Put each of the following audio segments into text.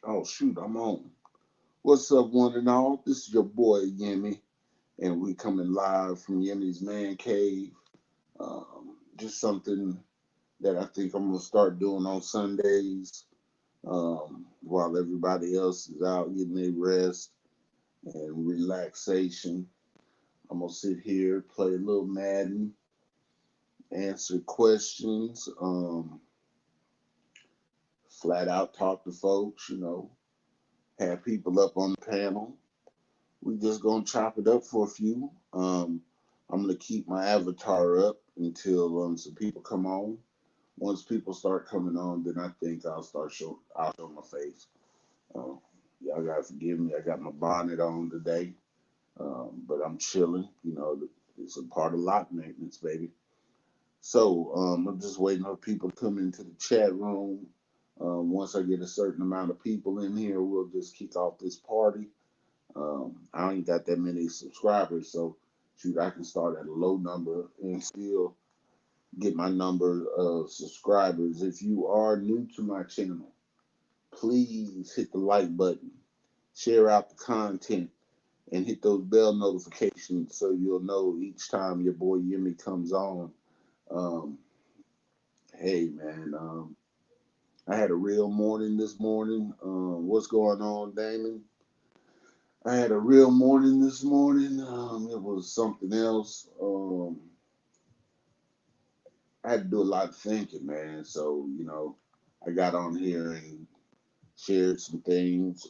Oh shoot, I'm on. What's up, one and all? This is your boy Yemi, and we coming live from Yemi's Man Cave. Just something that I think I'm gonna start doing on Sundays, while everybody else is out getting their rest and relaxation. I'm gonna sit here, play a little Madden, answer questions, flat out talk to folks. Have people up on the panel. We just gonna chop it up for a few. I'm gonna keep my avatar up until some people come on. Once people start coming on, then I think I'll show my face. Uh, y'all gotta forgive me. I got my bonnet on today, but I'm chilling. It's a part of lot maintenance, baby. So I'm just waiting for people to come into the chat room. Once I get a certain amount of people in here, we'll just kick off this party. I ain't got that many subscribers, so shoot, I can start at a low number and still get my number of subscribers. If you are new to my channel, please hit the like button, share out the content, and hit those bell notifications so you'll know each time your boy Yemi comes on. Um, hey man, I had a real morning this morning. What's going on, Damon? I had a real morning this morning. It was something else. I had to do a lot of thinking, man. So, I got on here and shared some things,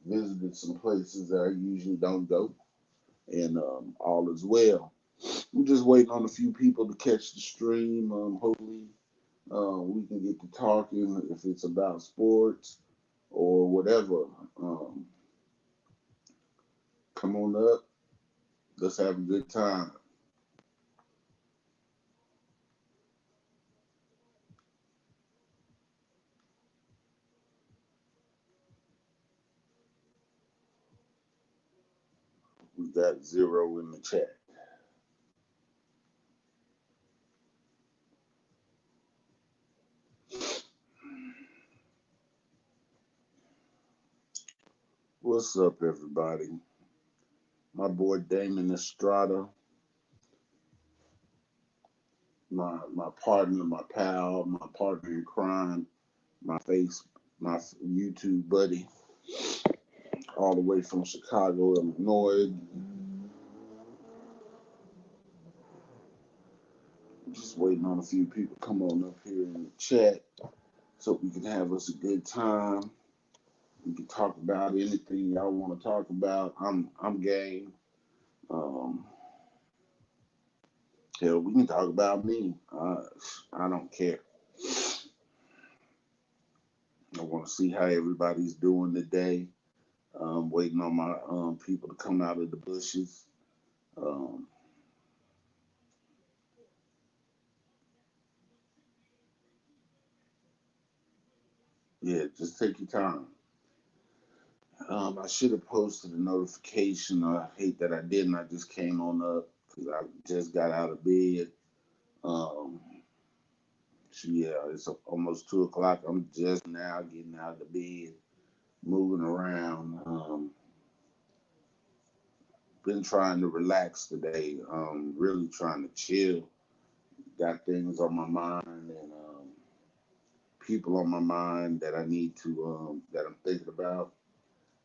visited some places that I usually don't go, and all is well. We're just waiting on a few people to catch the stream. Hopefully, we can get to talking if it's about sports or whatever. Um, Come on up. Let's have a good time. We got zero in the chat. What's up, everybody? My boy Damon Estrada, my partner, my pal, my partner in crime, my face, my YouTube buddy, all the way from Chicago, Illinois. Just waiting on a few people to come on up here in the chat so we can have us a good time. We can talk about anything y'all want to talk about. I'm game. Um, Hell, we can talk about me. I don't care. I want to see how everybody's doing today. Waiting on my people to come out of the bushes. Um, yeah, just take your time. I should have posted a notification. I hate that I didn't. I just came on up because I just got out of bed. Um, so yeah, it's almost 2 o'clock. I'm just now getting out of the bed, moving around. Been trying to relax today. Really trying to chill. Got things on my mind and people on my mind that I need to that I'm thinking about.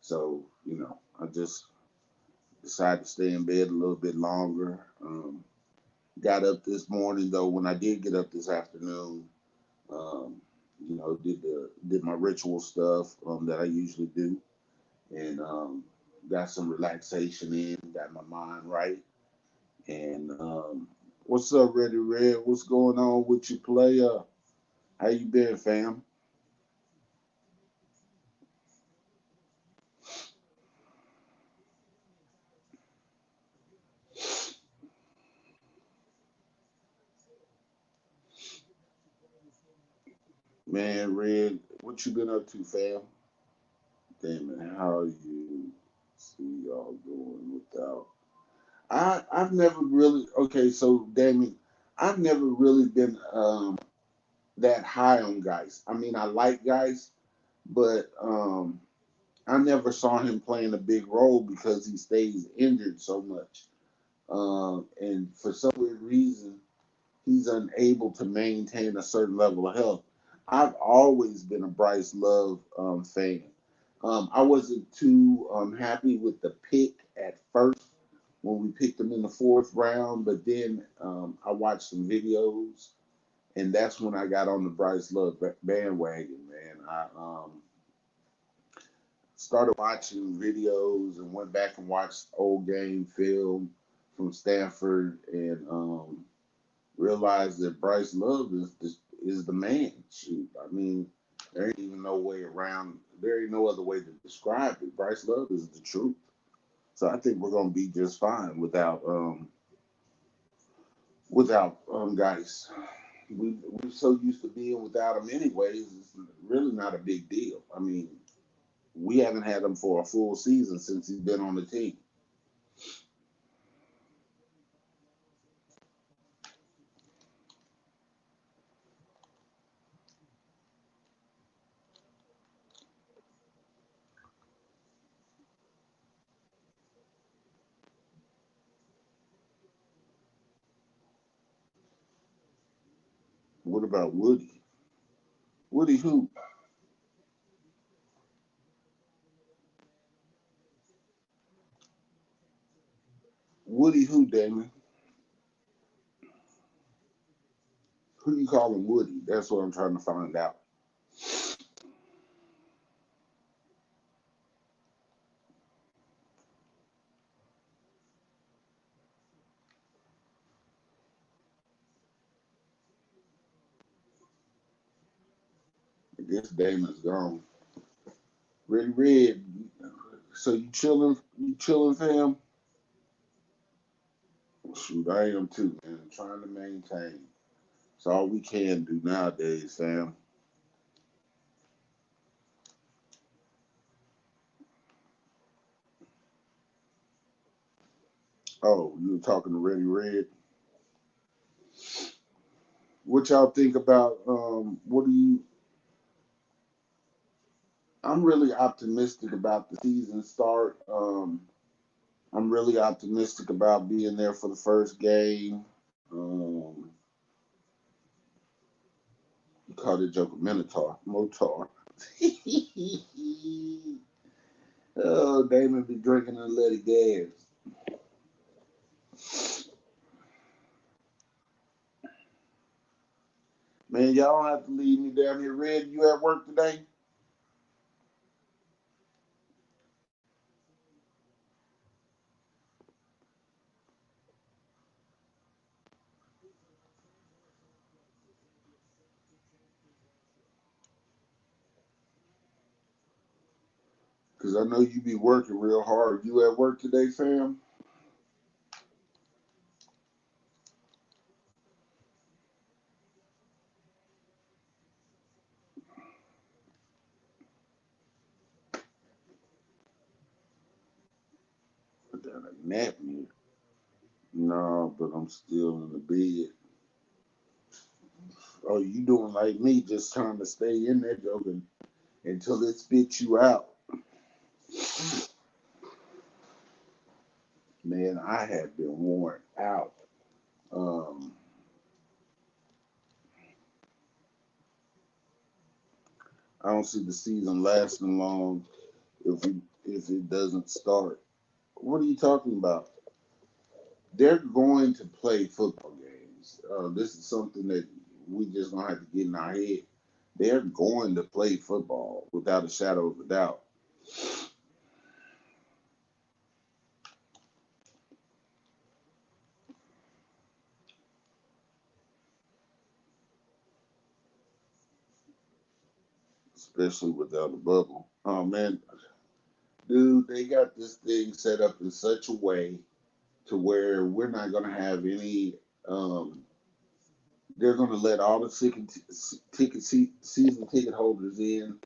So I just decided to stay in bed a little bit longer. Got up this morning though. When I did get up this afternoon, um, did my ritual stuff that I usually do, and got some relaxation in. Got my mind right. And what's up, Ready Red? What's going on with you, player? How you been, fam? Man, Red, what you been up to, fam? Damn it, how you see y'all doing without? I've never really okay. So, Damien, I've never really been that high on guys. I mean, I like guys, but I never saw him playing a big role because he stays injured so much. And for some weird reason, he's unable to maintain a certain level of health. I've always been a Bryce Love fan. I wasn't too happy with the pick at first when we picked him in the fourth round, but then I watched some videos, and that's when I got on the Bryce Love bandwagon. Man, I started watching videos and went back and watched old game film from Stanford, and realized that Bryce Love is the man. Shoot, I mean, there ain't even no way around. There ain't no other way to describe it. Bryce Love is the truth. So I think we're gonna be just fine without Geis. We're so used to being without him anyways. It's really not a big deal. I mean, we haven't had him for a full season since he's been on the team. What about Woody? Woody who? Woody who, Damon? Who you calling Woody? That's what I'm trying to find out. I guess Damon's gone. Ready Red. So you chilling? You chilling, fam? Shoot, I am too, man. Trying to maintain. It's all we can do nowadays, fam. Oh, you were talking to Ready Red. What y'all think about? What do you? I'm really optimistic about the season start. I'm really optimistic about being there for the first game. You called it Joker Minotaur, Motar. Oh, Damon be drinking and let it gas. Man, y'all don't have to leave me down here. Red, you at work today? Because I know you be working real hard. You at work today, fam? Put down a nap me. No, but I'm still in the bed. Oh, you doing like me, just trying to stay in there, joking until it spits you out. Man, I have been worn out. Um, I don't see the season lasting long if it doesn't start. What are you talking about? They're going to play football games. This is something that we just gonna have to get in our head. They're going to play football without a shadow of a doubt, especially without a bubble. Oh man, dude, they got this thing set up in such a way to where we're not gonna have any. Um, they're gonna let all the season ticket holders in,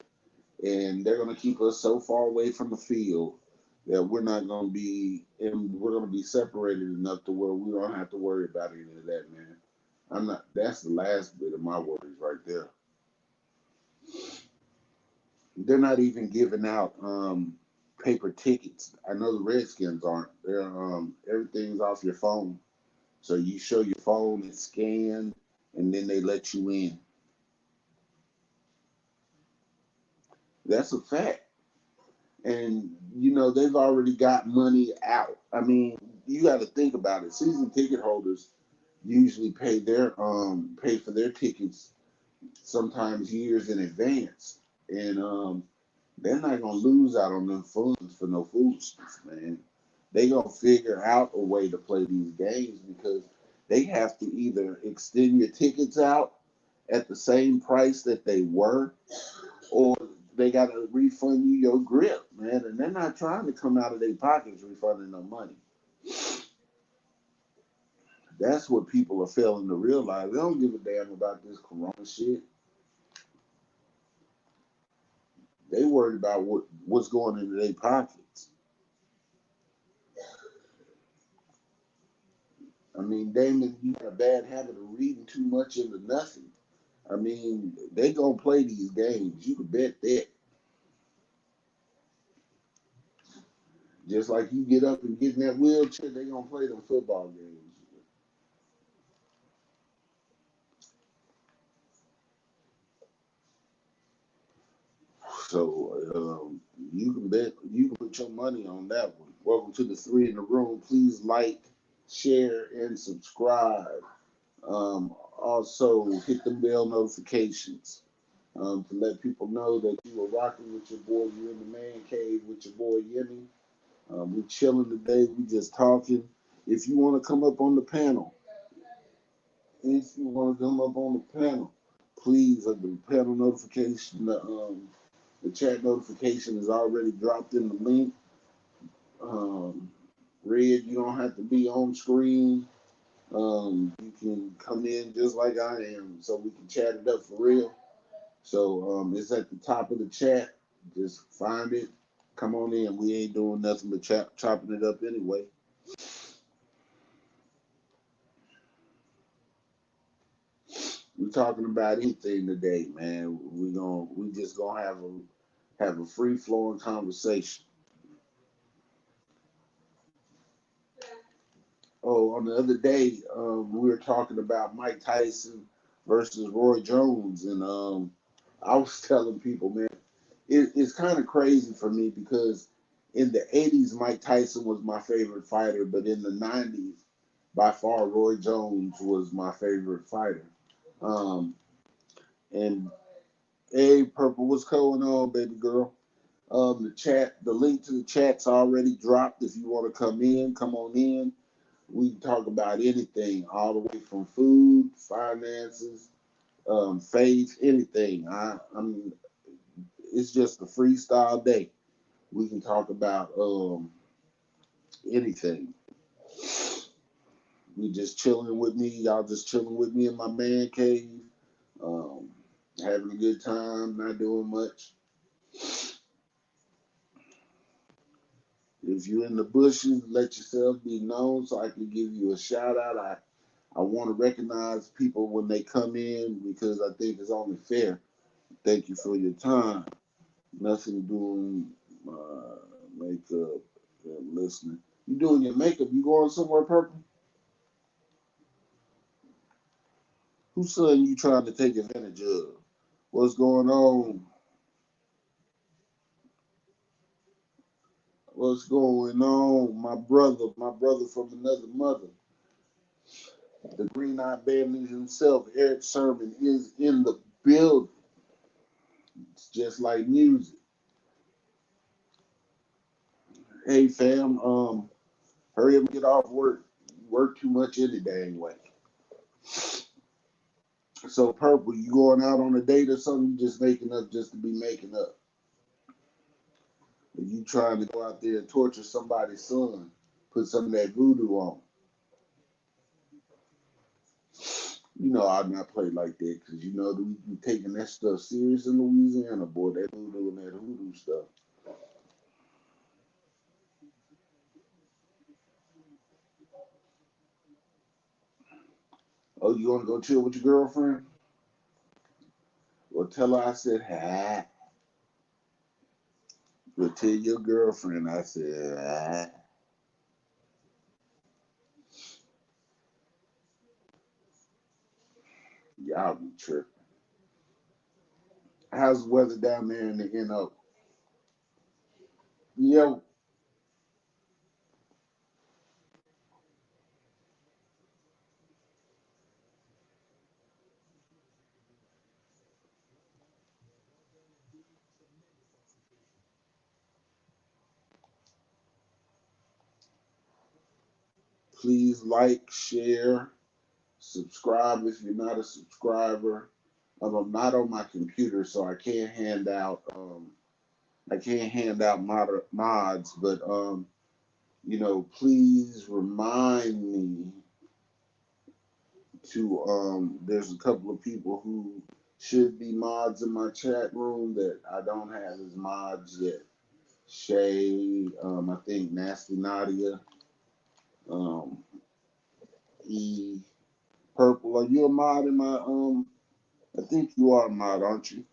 and they're going to keep us so far away from the field that we're not going to be, and we're going to be separated enough to where we don't have to worry about any of that, man. I'm not. That's the last bit of my worries right there. They're not even giving out paper tickets. I know the Redskins aren't. They're everything's off your phone. So you show your phone, it's scanned, and then they let you in. That's a fact. And they've already got money out. I mean, you got to think about it. Season ticket holders usually pay for their tickets sometimes years in advance, and they're not gonna lose out on them funds for no foolishness, man. They gonna figure out a way to play these games because they have to either extend your tickets out at the same price that they were, or they gotta refund you your grip, man. And they're not trying to come out of their pockets refunding no money. That's what people are failing to realize. They don't give a damn about this corona shit. They worried about what's going into their pockets. I mean, Damon, you got a bad habit of reading too much into nothing. I mean, they gonna play these games. You can bet that. Just like you get up and get in that wheelchair, they gonna play them football games. So you can bet, you can put your money on that one. Welcome to the Three in the Room. Please like, share, and subscribe. Also, hit the bell notifications to let people know that you are rocking with your boy. You're in the man cave with your boy Yemi. We chilling today. We just talking. If you want to come up on the panel, if you want to come up on the panel, please, the panel notification, the chat notification is already dropped in the link. Um, Red, you don't have to be on screen. You can come in just like I am, so we can chat it up for real. So it's at the top of the chat. Just find it. Come on in. We ain't doing nothing but chopping it up anyway. We're talking about anything today, man. We just gonna have a free flowing conversation. Oh, on the other day, we were talking about Mike Tyson versus Roy Jones, and I was telling people, man, it's kind of crazy for me because in the '80s, Mike Tyson was my favorite fighter, but in the '90s, by far, Roy Jones was my favorite fighter. Um, and hey, Purple, what's going on, baby girl? The link to the chat's already dropped. If you want to come in, come on in. We can talk about anything, all the way from food, finances, faith, anything. I mean, it's just a freestyle day. We can talk about anything. We just chilling with me. Y'all just chilling with me in my man cave, um, having a good time, not doing much. If you're in the bushes, let yourself be known so I can give you a shout out. I want to recognize people when they come in because I think it's only fair. Thank you for your time. Nothing doing makeup and listening. You doing your makeup? You going somewhere, Purple? Whose son you trying to take advantage of? What's going on? What's going on? My brother from another mother. The Green Eye Bandit himself, Eric Sherman, is in the building. It's just like music. Hey fam, hurry up and get off work. You work too much any dang way. So Purple, you going out on a date or something? You just making up just to be making up. If you trying to go out there and torture somebody's son, put some of that voodoo on. You know I'd not play like that because you know we taking that stuff serious in Louisiana, boy. That voodoo and that hoodoo stuff. Oh, you want to go chill with your girlfriend? Well, tell her I said hi. But tell your girlfriend I said, y'all be tripping. How's the weather down there in the NO? Yeah, please like, share, subscribe if you're not a subscriber. I'm not on my computer, so I can't hand out mods, but please remind me to there's a couple of people who should be mods in my chat room that I don't have as mods yet. Shay, I think Nasty Nadia, um, E Purple. Are you a mod in my I think you are a mod, aren't you?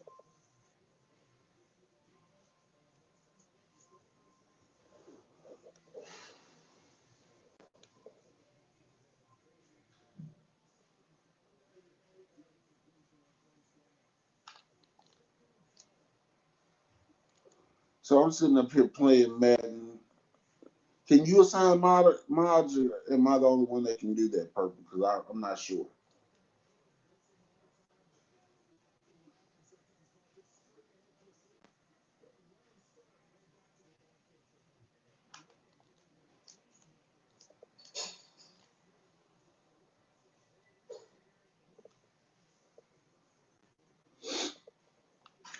So I'm sitting up here playing Madden. Can you assign mods, or am I the only one that can do that, Purple? Because I'm not sure.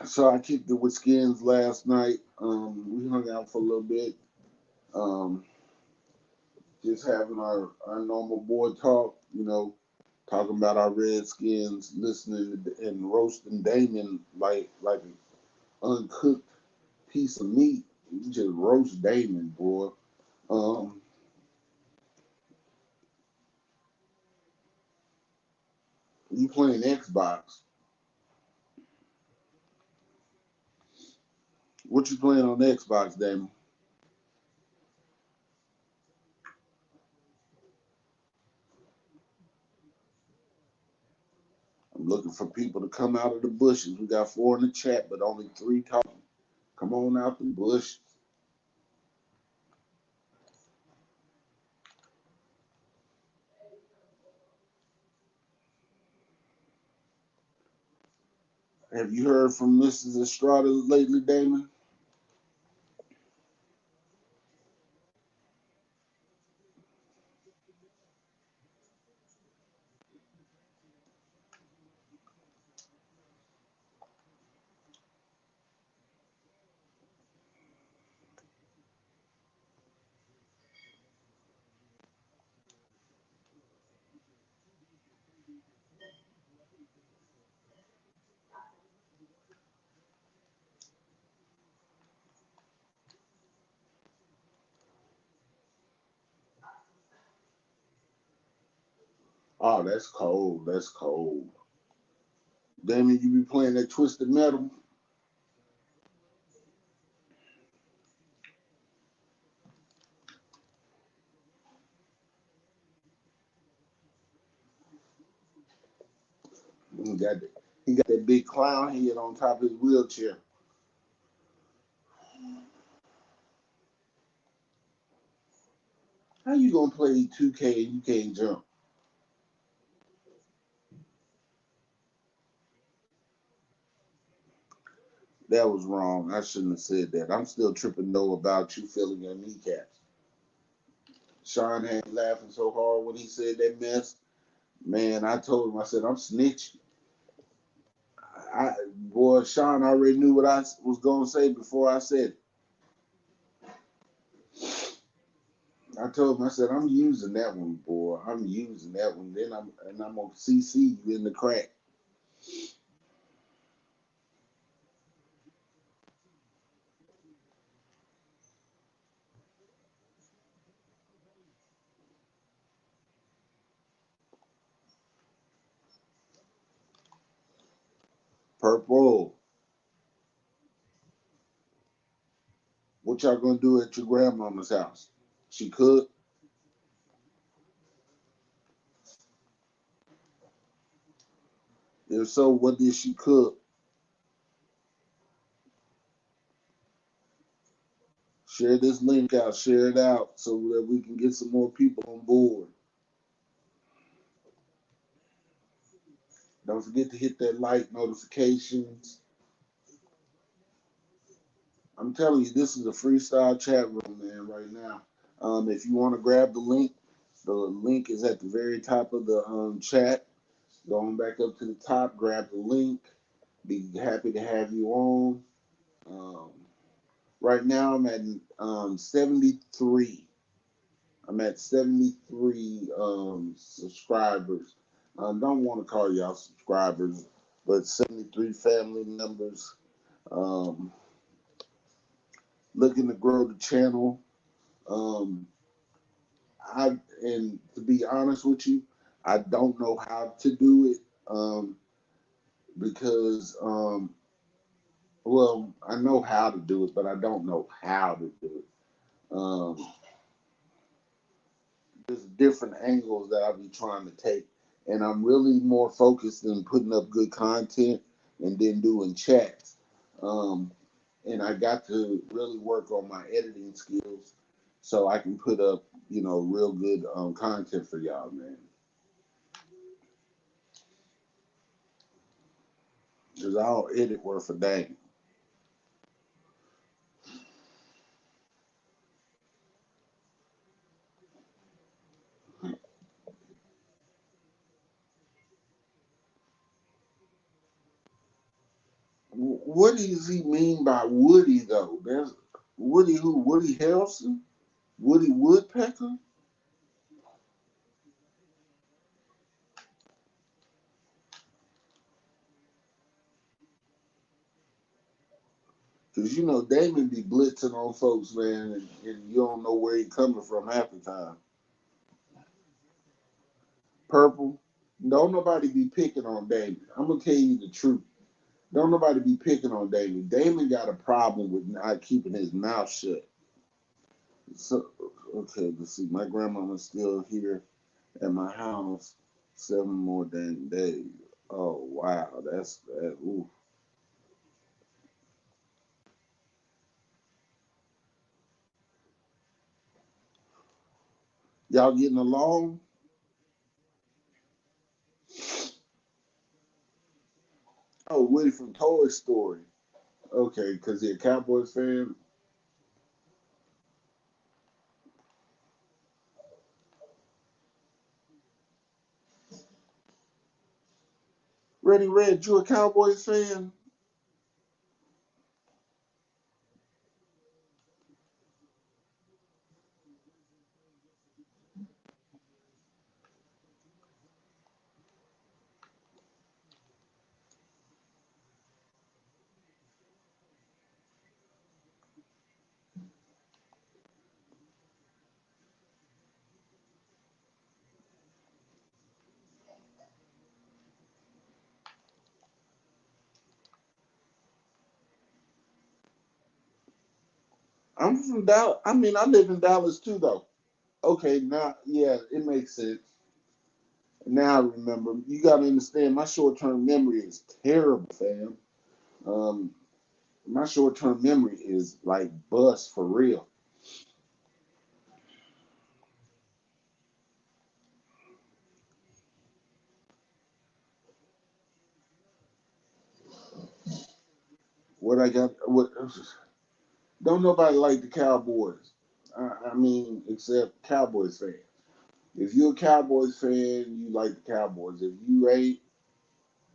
So I kicked it with Skins last night. We hung out for a little bit. Um, just having our normal boy talk, talking about our Redskins, listening and roasting Damon like an uncooked piece of meat. You just roast Damon, boy. Um, you playing Xbox? What you playing on Xbox, Damon? I'm looking for people to come out of the bushes. We got 4 in the chat, but only 3 talking. Come on out the bush. Have you heard from Mrs. Estrada lately, Damon? Oh, that's cold. That's cold. Damon, you be playing that Twisted Metal? He got that big clown head on top of his wheelchair. How you gonna play 2K and you can't jump? That was wrong. I shouldn't have said that. I'm still tripping though about you feeling your kneecaps. Sean had me laughing so hard when he said that mess. Man, I told him, I said, I'm snitching. Boy, Sean already knew what I was gonna say before I said it. I told him, I said, I'm using that one, boy. I'm using that one. I'm gonna CC you in the crack. Purple. What y'all gonna do at your grandmama's house? She cooked. If so, what did she cook? Share this link out. Share it out so that we can get some more people on board. Don't forget to hit that like notifications. I'm telling you, this is a freestyle chat room, man, right now. If you want to grab the link is at the very top of the chat. Going back up to the top, grab the link. Be happy to have you on. Um, right now, I'm at 73. I'm at 73 subscribers. Don't want to call y'all subscribers, but 73 family members. Um, Looking to grow the channel. Um, and to be honest with you, I don't know how to do it because well, I know how to do it, but I don't know how to do it. Um, there's different angles that I'll be trying to take, and I'm really more focused on putting up good content and then doing chats. Um, and I got to really work on my editing skills so I can put up, real good content for y'all, man. Because I don't edit worth a dang. What does he mean by Woody though? There's Woody who? Woody Harrelson? Woody Woodpecker? Because Damon be blitzing on folks, man, and you don't know where he coming from half the time. Purple. Don't nobody be picking on Damon. I'm gonna tell you the truth. Don't nobody be picking on Damon. Damon got a problem with not keeping his mouth shut. So okay, let's see. My grandmama's still here at my house 7 more dang days. Oh wow, that's that. Ooh. Y'all getting along? Oh, Woody from Toy Story. Okay, because you're a Cowboys fan. Ready Red, you a Cowboys fan? I'm from Dallas. I mean, I live in Dallas too, though. Okay, now, yeah, it makes sense. Now I remember. You got to understand, my short term memory is terrible, fam. Um, my short term memory is like bust for real. What I got, what don't nobody like the Cowboys. I mean, except Cowboys fans. If you're a Cowboys fan, you like the Cowboys. If you ain't,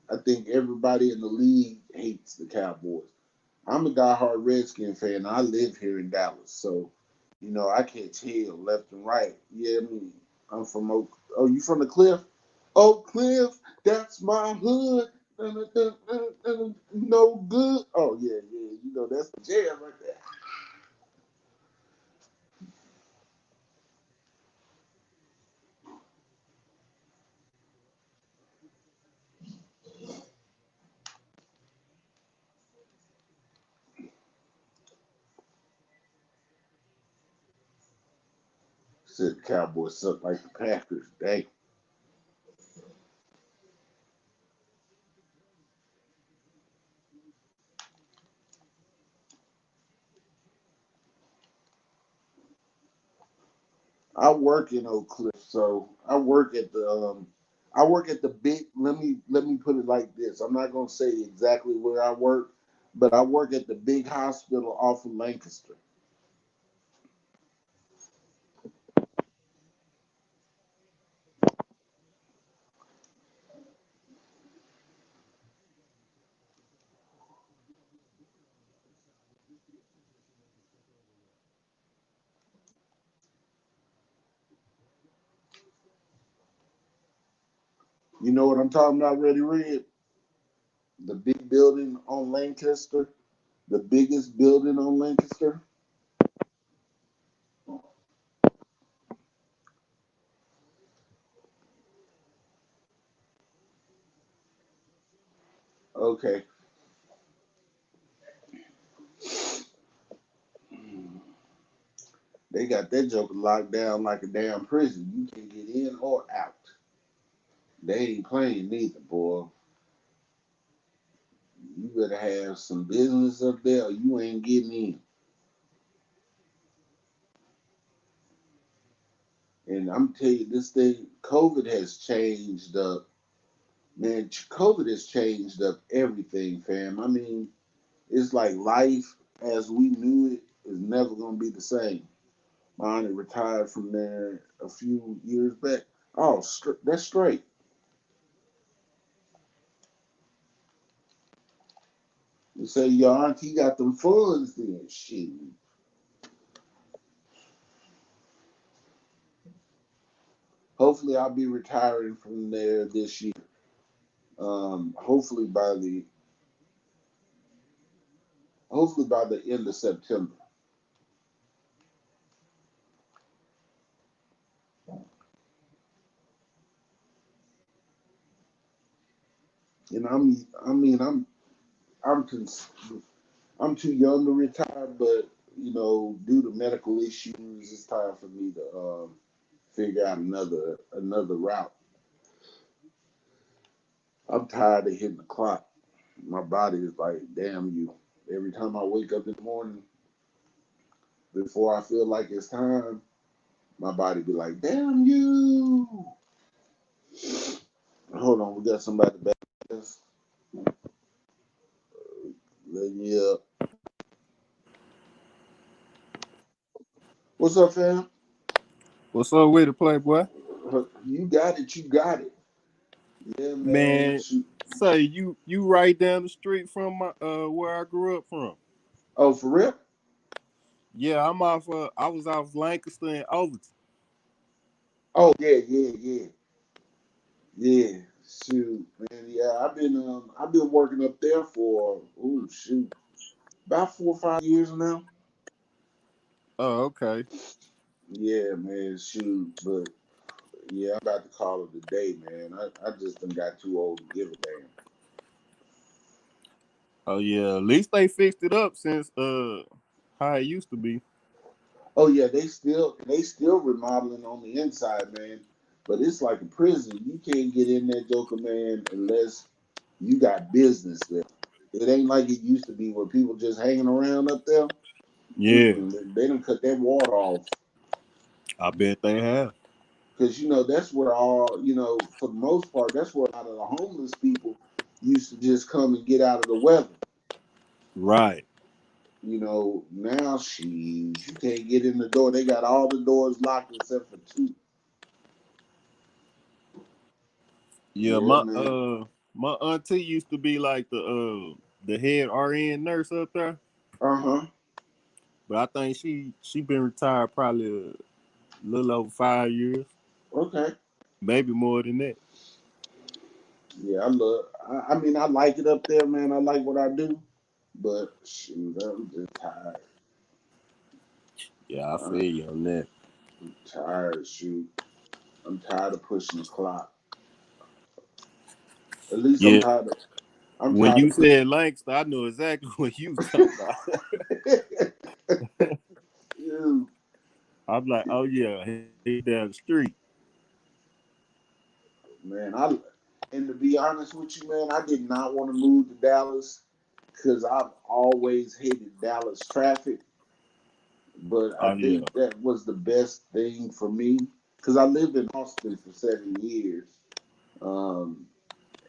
I think everybody in the league hates the Cowboys. I'm a diehard Redskin fan. I live here in Dallas, so I catch hell left and right. Yeah, I mean, I'm from Oak. Oh, you from the Cliff? Oak Cliff, that's my hood. No good. Oh yeah, yeah. That's the jam right there. Said the Cowboys suck like the Packers. Dang. I work in Oak Cliff, so I work at the big. Let me put it like this. I'm not gonna say exactly where I work, but I work at the big hospital off of Lancaster. You know what I'm talking about, Ready Red? The big building on Lancaster, the biggest building on Lancaster. Okay. They got that joker locked down like a damn prison. You can't get in or out. They ain't playing neither, boy. You better have some business up there or you ain't getting in. And I'm telling you, this thing, COVID has changed up. Man, COVID has changed up everything, fam. I mean, it's like life as we knew it is never going to be the same. My auntie retired from there a few years back. Oh, that's straight. You say your auntie got them funds then. Shit. Hopefully, I'll be retiring from there this year. Hopefully by the end of September. And I'm cons- I'm too young to retire, but due to medical issues, it's time for me to figure out another route. I'm tired of hitting the clock. My body is like, damn you. Every time I wake up in the morning, before I feel like it's time, my body be like, damn you. Hold on, we got somebody back. Letting you up. What's up, fam? What's up with it, Playboy? You got it. You got it. Yeah, man. Man, Shoot. say you right down the street from my where I grew up from. Oh, for real? Yeah, I was off Lancaster and Overton. Oh, yeah, yeah, yeah, yeah. Shoot, man. Yeah, I've been working up there for about 4 or 5 years now. Oh, okay. Yeah, man. Shoot, but yeah, I'm about to call it a day, man. I just done got too old to give a damn. Oh yeah. At least they fixed it up since how it used to be. Oh yeah, they still remodeling on the inside, man. But it's like a prison. You can't get in there, Joker, man, unless you got business there. It ain't like it used to be where people just hanging around up there. Yeah, Mm-mm, they don't cut that water off I bet they have. because that's where for the most part, that's where a lot of the homeless people used to just come and get out of the weather. Right. Now you can't get in the door. They got all the doors locked except for two. Yeah, Yeah, man. my auntie used to be like the head RN nurse up there, Uh huh. but I think she been retired probably a little over 5 years, Okay. maybe more than that. Yeah, I mean, I like it up there, man. I like what I do, but shoot, I'm just tired. Yeah, I feel I'm you on that. tired. Shoot, I'm tired of pushing the clock. At least I'm Yeah, tired. I'm when tired you of pushing. said Lancaster, I knew exactly what you was talking about. Shoot. I'm like, oh yeah, he down the street. Man, and to be honest with you, man, I did not want to move to Dallas because I've always hated Dallas traffic. But I Oh yeah. think that was the best thing for me because I lived in Austin for 7 years. Um,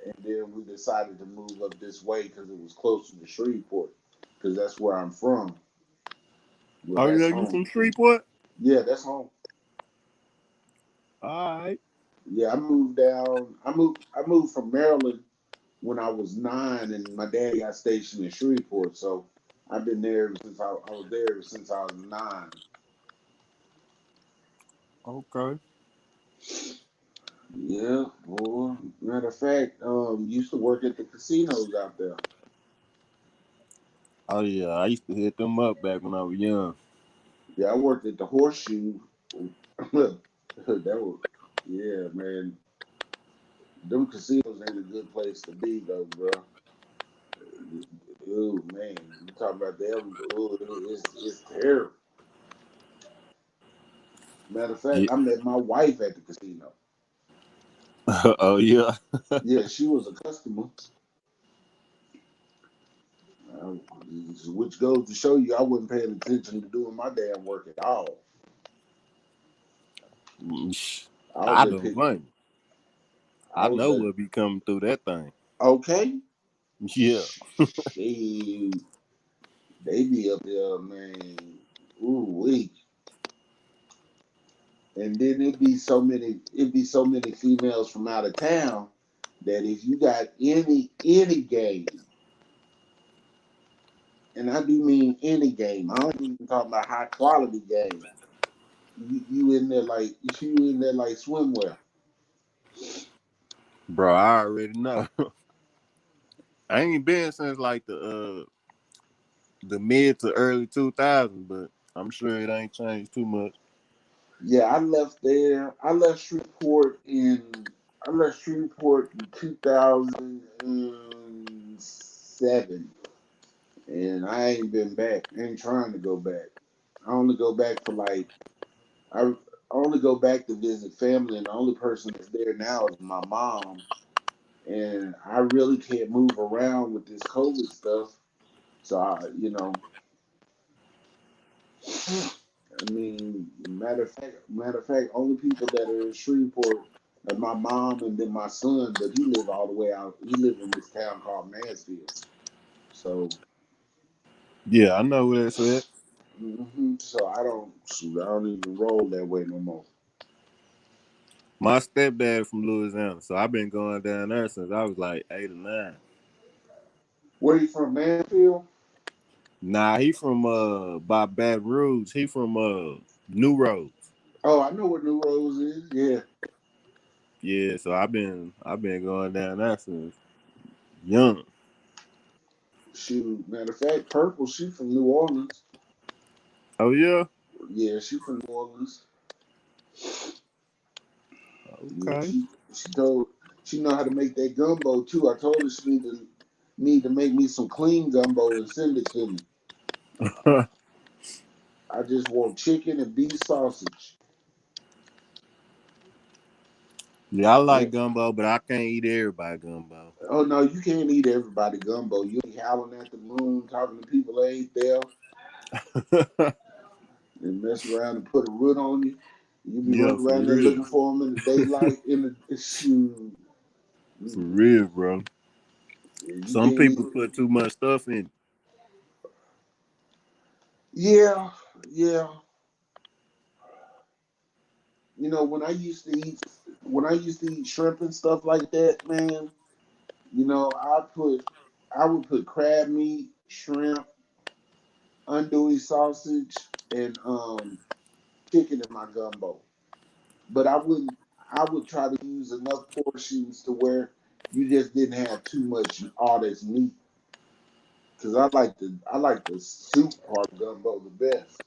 and then we decided to move up this way because it was closer to Shreveport because that's where I'm from. Well, Oh that's yeah, you home. from Shreveport? Yeah, that's home. All right. Yeah, I moved down. I moved from Maryland when I was 9, and my dad got stationed in Shreveport. So I've been there since I was there since I was 9. Okay. Yeah, boy. Matter of fact, used to work at the casinos out there. Oh yeah, I used to hit them up back when I was young. Yeah, I worked at the Horseshoe. that was, yeah, man. Them casinos ain't a good place to be though, bro. Oh man, you talk about them? Oh, it's terrible. Matter of fact, Yeah. I met my wife at the casino. Oh yeah. Yeah, she was a customer, uh, which goes to show you I wasn't paying attention to doing my damn work at all. I was I just don't pick. blame you. I I was know like, what be coming through that thing. okay, Yeah. she, they be up there, man. Ooh wee. And then it'd be so many females from out of town that if you got any game, and I do mean any game, I don't even talk about high quality game. You in there like you in there like swimwear. Bro, I already know. I ain't been since like the mid to early 2000s, but I'm sure it ain't changed too much. Yeah, I left there. I left Shreveport in 2007, and I ain't been back. I ain't trying to go back. I only go back for like I only go back to visit family, and the only person that's there now is my mom. And I really can't move around with this COVID stuff. So I mean, matter of fact, only people that are in Shreveport are my mom and then my son, but he live all the way out. He live in this town called Mansfield. So, Yeah, I know what that's at. so I don't even roll that way no more. My stepdad from Louisiana, so I've been going down there since I was like 8 or 9. Where you from, Mansfield? Nah, he from by Baton Rouge. He from New Roads. Oh, I know where New Rose is. Yeah. Yeah, so I've been going down there since young. Shoot, matter of fact, Purple, she from New Orleans. Oh yeah. Yeah, she from New Orleans. Yeah, Okay. she know how to make that gumbo too. I told her she need to make me some clean gumbo and send it to me. I just want chicken and beef sausage. Yeah, I Yeah. like gumbo, but I can't eat everybody gumbo. Oh no, you can't eat everybody gumbo. You ain't howling at the moon, talking to people that ain't there, and mess around and put a root on you. You be Yeah, running for around there real. looking for them in the daylight. In the shoe, For real, bro. you Some can't eat. people put too much stuff in. Yeah, yeah. When I used to eat shrimp and stuff like that, man, I would put crab meat, shrimp, andouille sausage, and chicken in my gumbo. But I would try to use enough portions to where you just didn't have too much all this meat. Cause I like the soup part of gumbo the best.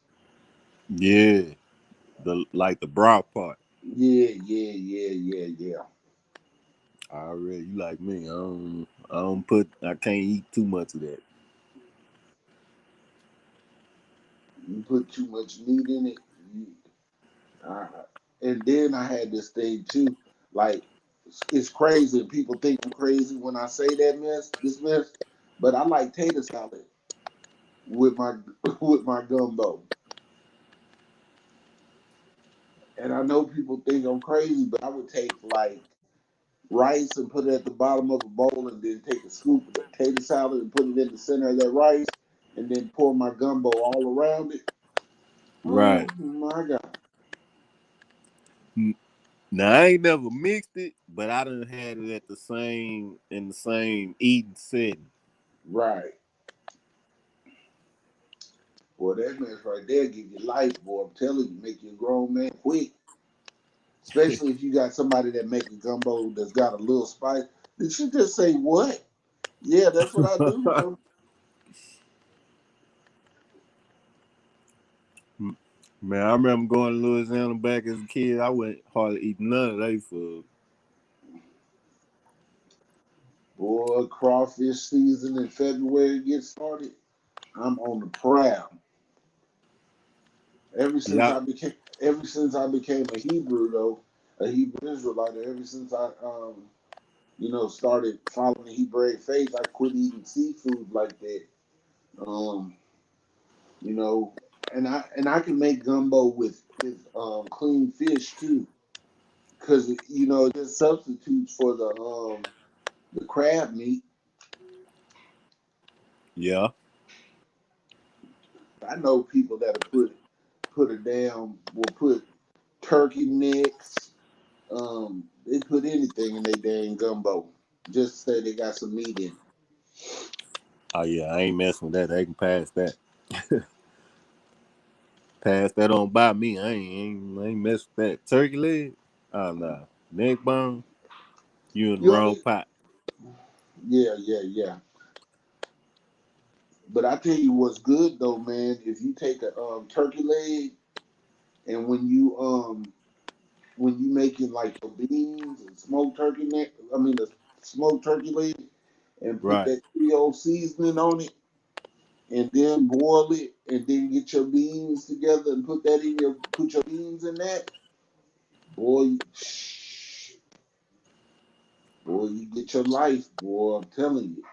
Yeah, the broth part. Yeah, yeah, yeah, yeah, yeah. I already you like me. I can't eat too much of that. You put too much meat in it. I, and then I had this thing too. Like it's crazy. And people think I'm crazy when I say this mess. But I like tater salad with my with my gumbo. And I know people think I'm crazy, but I would take like rice and put it at the bottom of a bowl, and then take a scoop of the tater salad and put it in the center of that rice, and then pour my gumbo all around it. Right. Oh my god! Now I ain't never mixed it, but I done had it at the same eating setting. Right. Boy, that mess right there give you life, boy. I'm telling you, make you a grown man quick. Especially if you got somebody that make a gumbo that's got a little spice. Did you just say what? Yeah, that's what I do, bro. Man, I remember going to Louisiana back as a kid. I wouldn't hardly eat none of that food. Boy, crawfish season in February gets started. I'm on the prowl. Ever since Yeah, I became ever since I became a Hebrew though, a Hebrew Israelite, ever since I started following the Hebraic faith, I quit eating seafood like that. Um, you know, and I can make gumbo with clean fish too, because it just substitutes for the crab meat. yeah. I know people that'll put a damn will put turkey necks. They put anything in their dang gumbo. Just say they got some meat in it. Oh yeah, I ain't messing with that. They can pass that. Pass that on by me. I ain't mess with that. Turkey leg? Oh nah. Neck bone? You in the You know what I wrong mean? pot. Yeah, yeah, yeah. But I tell you what's good though, man. If you take a turkey leg and when you making like your beans and smoked turkey neck, I mean the smoked turkey leg, and put Right. that Creole seasoning on it, and then boil it, and then get your beans together and put your beans in that, boy. Boy, you get your life, boy. I'm telling you.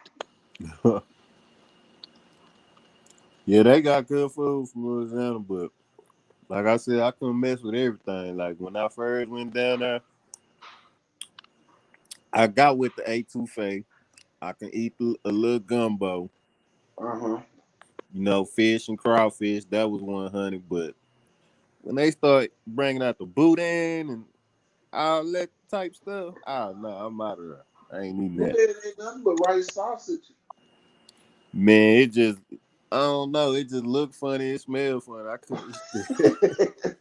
Yeah, they got good food from Louisiana, but like I said, I couldn't mess with everything. Like when I first went down there, I got with the A2 I can eat a little gumbo, Uh huh. fish and crawfish. That was 100. But when they start bringing out the boudin and all that type stuff, oh no, I'm out of there. I ain't eating Boudin that. ain't nothing but rice sausage. Man, I don't know. It just looked funny. It smelled funny. I couldn't eat that.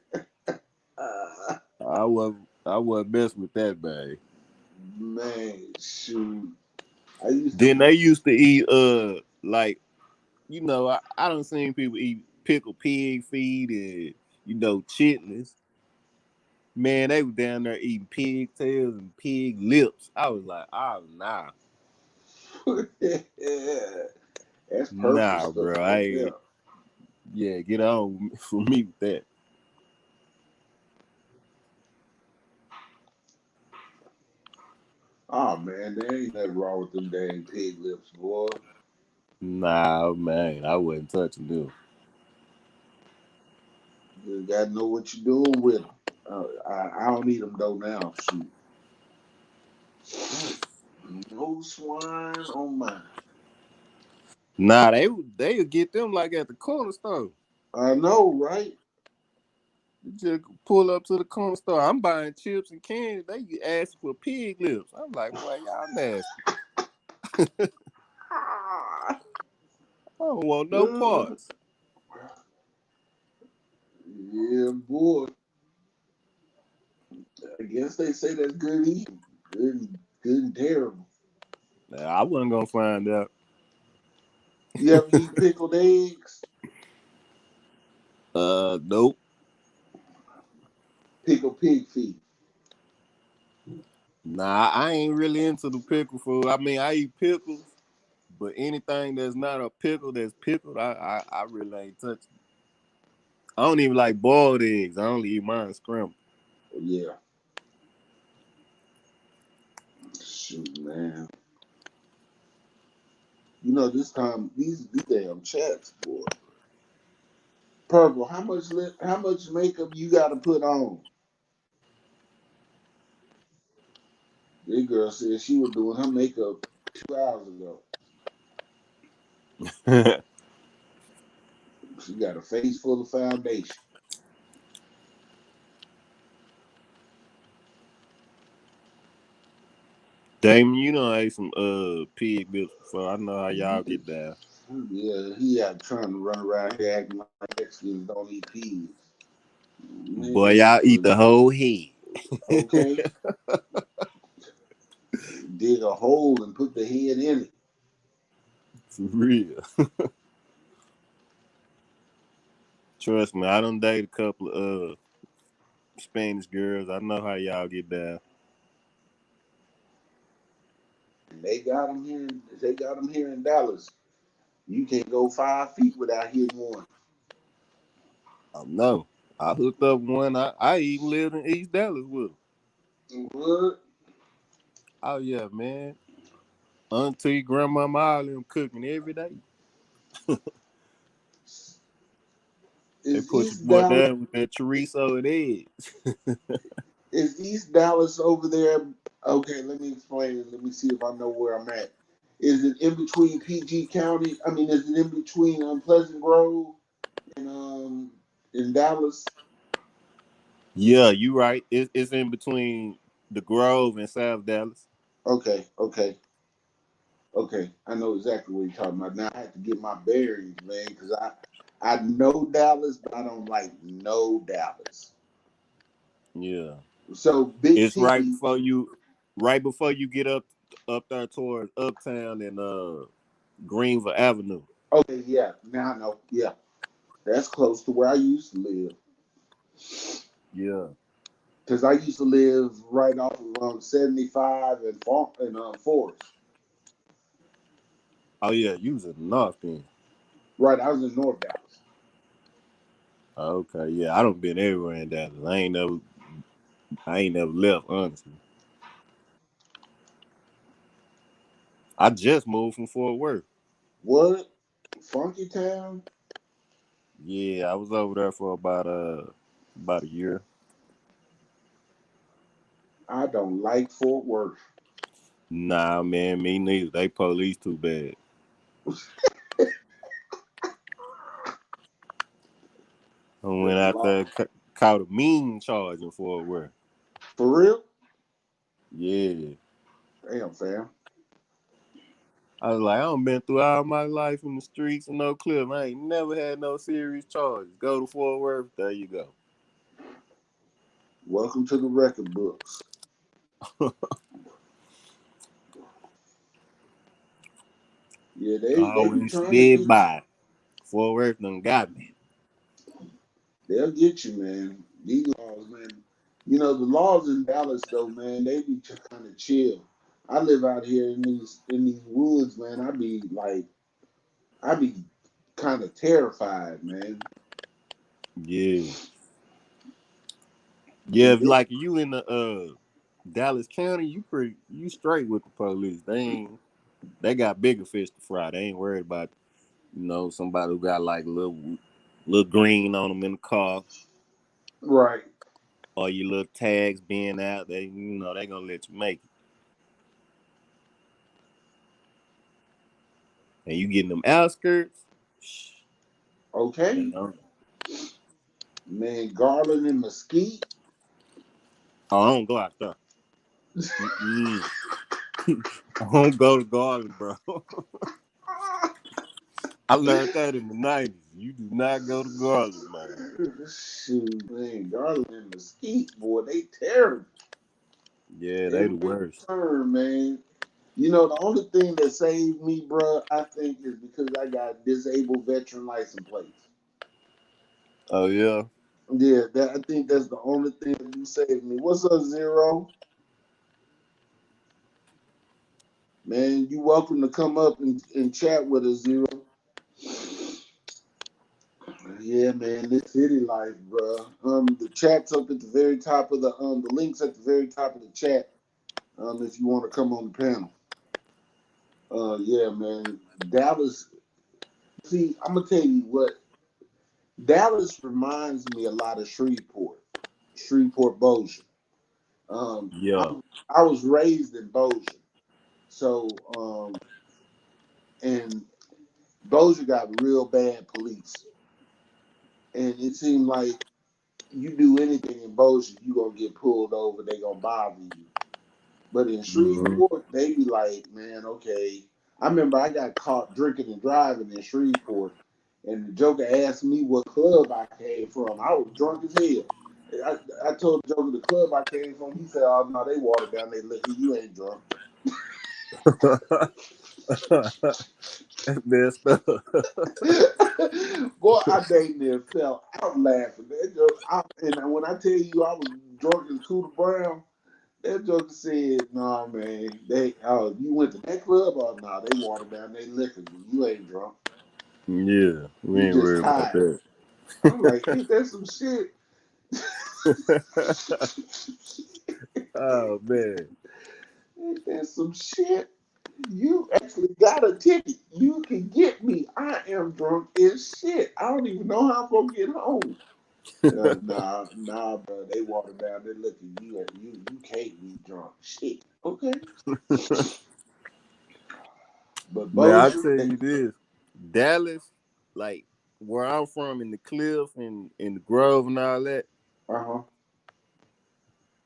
uh, I wasn't messing with that bag. man, shoot. I used to. Then they used to eat like I don't seen people eat pickled pig feet and chitlins. Man, they were down there eating pig tails and pig lips. I was like, oh nah. Yeah, that's purple Nah, stuff bro. right there. Yeah, get on for me with that. Oh man, there ain't nothing wrong with them dang pig lips, boy. Nah, man, I wasn't touching them. You gotta know what you're doing with them. I don't eat them though now. Shoot, no swine on mine. Nah, they would get them like at the corner store. I know, right? You just pull up to the corner store. I'm buying chips and candy. They ask for pig lips. I'm like, boy, y'all nasty. Ah, I don't want no uh, parts. yeah, boy. I guess they say that's good eating. Good and terrible. Nah, I wasn't gonna find out. You ever eat pickled eggs? Nope. Pickled pig feet. Nah, I ain't really into the pickle food. I mean, I eat pickles, but anything that's not a pickle that's pickled, I really ain't touching. I don't even like boiled eggs. I only eat mine scrambled. Yeah. Shoot, man. You know, this time these damn chats, boy. Purple, how much makeup you gotta put on? This girl said she was doing her makeup 2 hours ago. She got a face full of foundation. Damon, you know I ate some pig bits before. I know how y'all get down. Yeah, he out trying to run around here acting like Mexicans don't eat peas. Boy, Nigga, y'all eat the whole head. okay. Dig a hole and put the head in it. For real. Trust me, I done dated a couple of Spanish girls. I know how y'all get down. They got them here. They got them here in Dallas. You can't go 5 feet without hitting one. No. I hooked up one. I even lived in East Dallas with her. What? Oh yeah, man. Auntie, grandmama, all them cooking every day. They Is put your East boy Dallas down with that chorizo and eggs. is East Dallas over there? Okay, let me explain it. Let me see if I know where I'm at. Is it in between PG County? I mean, is it in between Pleasant Grove and in Dallas? Yeah, you right. It's in between the Grove and South Dallas. Okay, okay, okay. I know exactly what you're talking about. Now I have to get my bearings, man, because I know Dallas, but I don't like know Dallas. Yeah. So Big It's T. right before you get up there towards Uptown and Greenville Avenue. Okay, yeah. Now I know. Yeah, that's close to where I used to live. Yeah. Because I used to live right off of 75 and Forest. Oh yeah, you was in the North then. Right, I was in North Dallas. Okay, yeah. I done been everywhere in Dallas. I ain't never left, honestly. I just moved from Fort Worth. What? Funky Town? Yeah, I was over there for about a year. I don't like Fort Worth. Nah, man, me neither. They police too bad. I went There's a out lot. there, caught a mean charge in Fort Worth. For real? Yeah. Damn, fam. I was like, I done been through all my life in the streets and no clip. I ain't never had no serious charges. Go to Fort Worth, there you go. Welcome to the record books. Yeah, they be Always trying to slid get you. by. Fort Worth done got me. They'll get you, man. These laws, man. You know, the laws in Dallas, though, man, they be kind of chill. I live out here in these woods, man. I be kind of terrified, man. Yeah. Yeah, 'Cause if, like you in the Dallas County, you straight with the police. They got bigger fish to fry. They ain't worried about, somebody who got like little green on them in the car right. or your little tags being out. They gonna let you make it. And you getting them outskirts, Okay. they don't. Man, Garland and Mesquite. Oh, I don't go out there. Mm-mm. I don't go to Garland, bro. I learned that in the 90s. You do not go to Garland, man. Shoot, man, Garland and Mesquite, boy, they terrible. Yeah, they the Every worst. turn, man. You know, the only thing that saved me, bro, I think is because I got disabled veteran license plates. Oh yeah. Yeah, I think that's the only thing that do save me. What's up, Zero? Man, you welcome to come up and chat with us, Zero. Yeah, man, this city life, bro. The chat's up at the very top of the links at the very top of the chat. If you want to come on the panel. Yeah, man. Dallas. See, I'm gonna tell you what. Dallas reminds me a lot of Shreveport, Bossier. I, Yeah. I was raised in Bossier, so and Bossier got real bad police, and it seemed like you do anything in Bossier, you gonna get pulled over. They gonna bother you. But in Mm-hmm. Shreveport, they be like, man, okay. I remember I got caught drinking and driving in Shreveport, and the Joker asked me what club I came from. I was drunk as hell. I told the Joker the club I came from. He said, "Oh no, they watered down. They liquor. You ain't drunk." Messed up. Boy, I dang near fell out laughing. And when I tell you I was drunk as Cooter Brown, that joker said, "Nah, man, you went to that club? Oh, no, they watered down. They liquored you. You ain't drunk. Yeah, we You ain't just worried about tired." that. I'm like, "Ain't that some shit?" Oh man. Ain't that some shit? You actually got a ticket. You can get me. I am drunk as shit. I don't even know how I'm gonna get home. Nah, bro. They watered down. They look at you. You can't be drunk. Shit. Okay. But Man, I Bossier, tell you this, Dallas, like where I'm from in the Cliff and in the Grove and all that, uh-huh.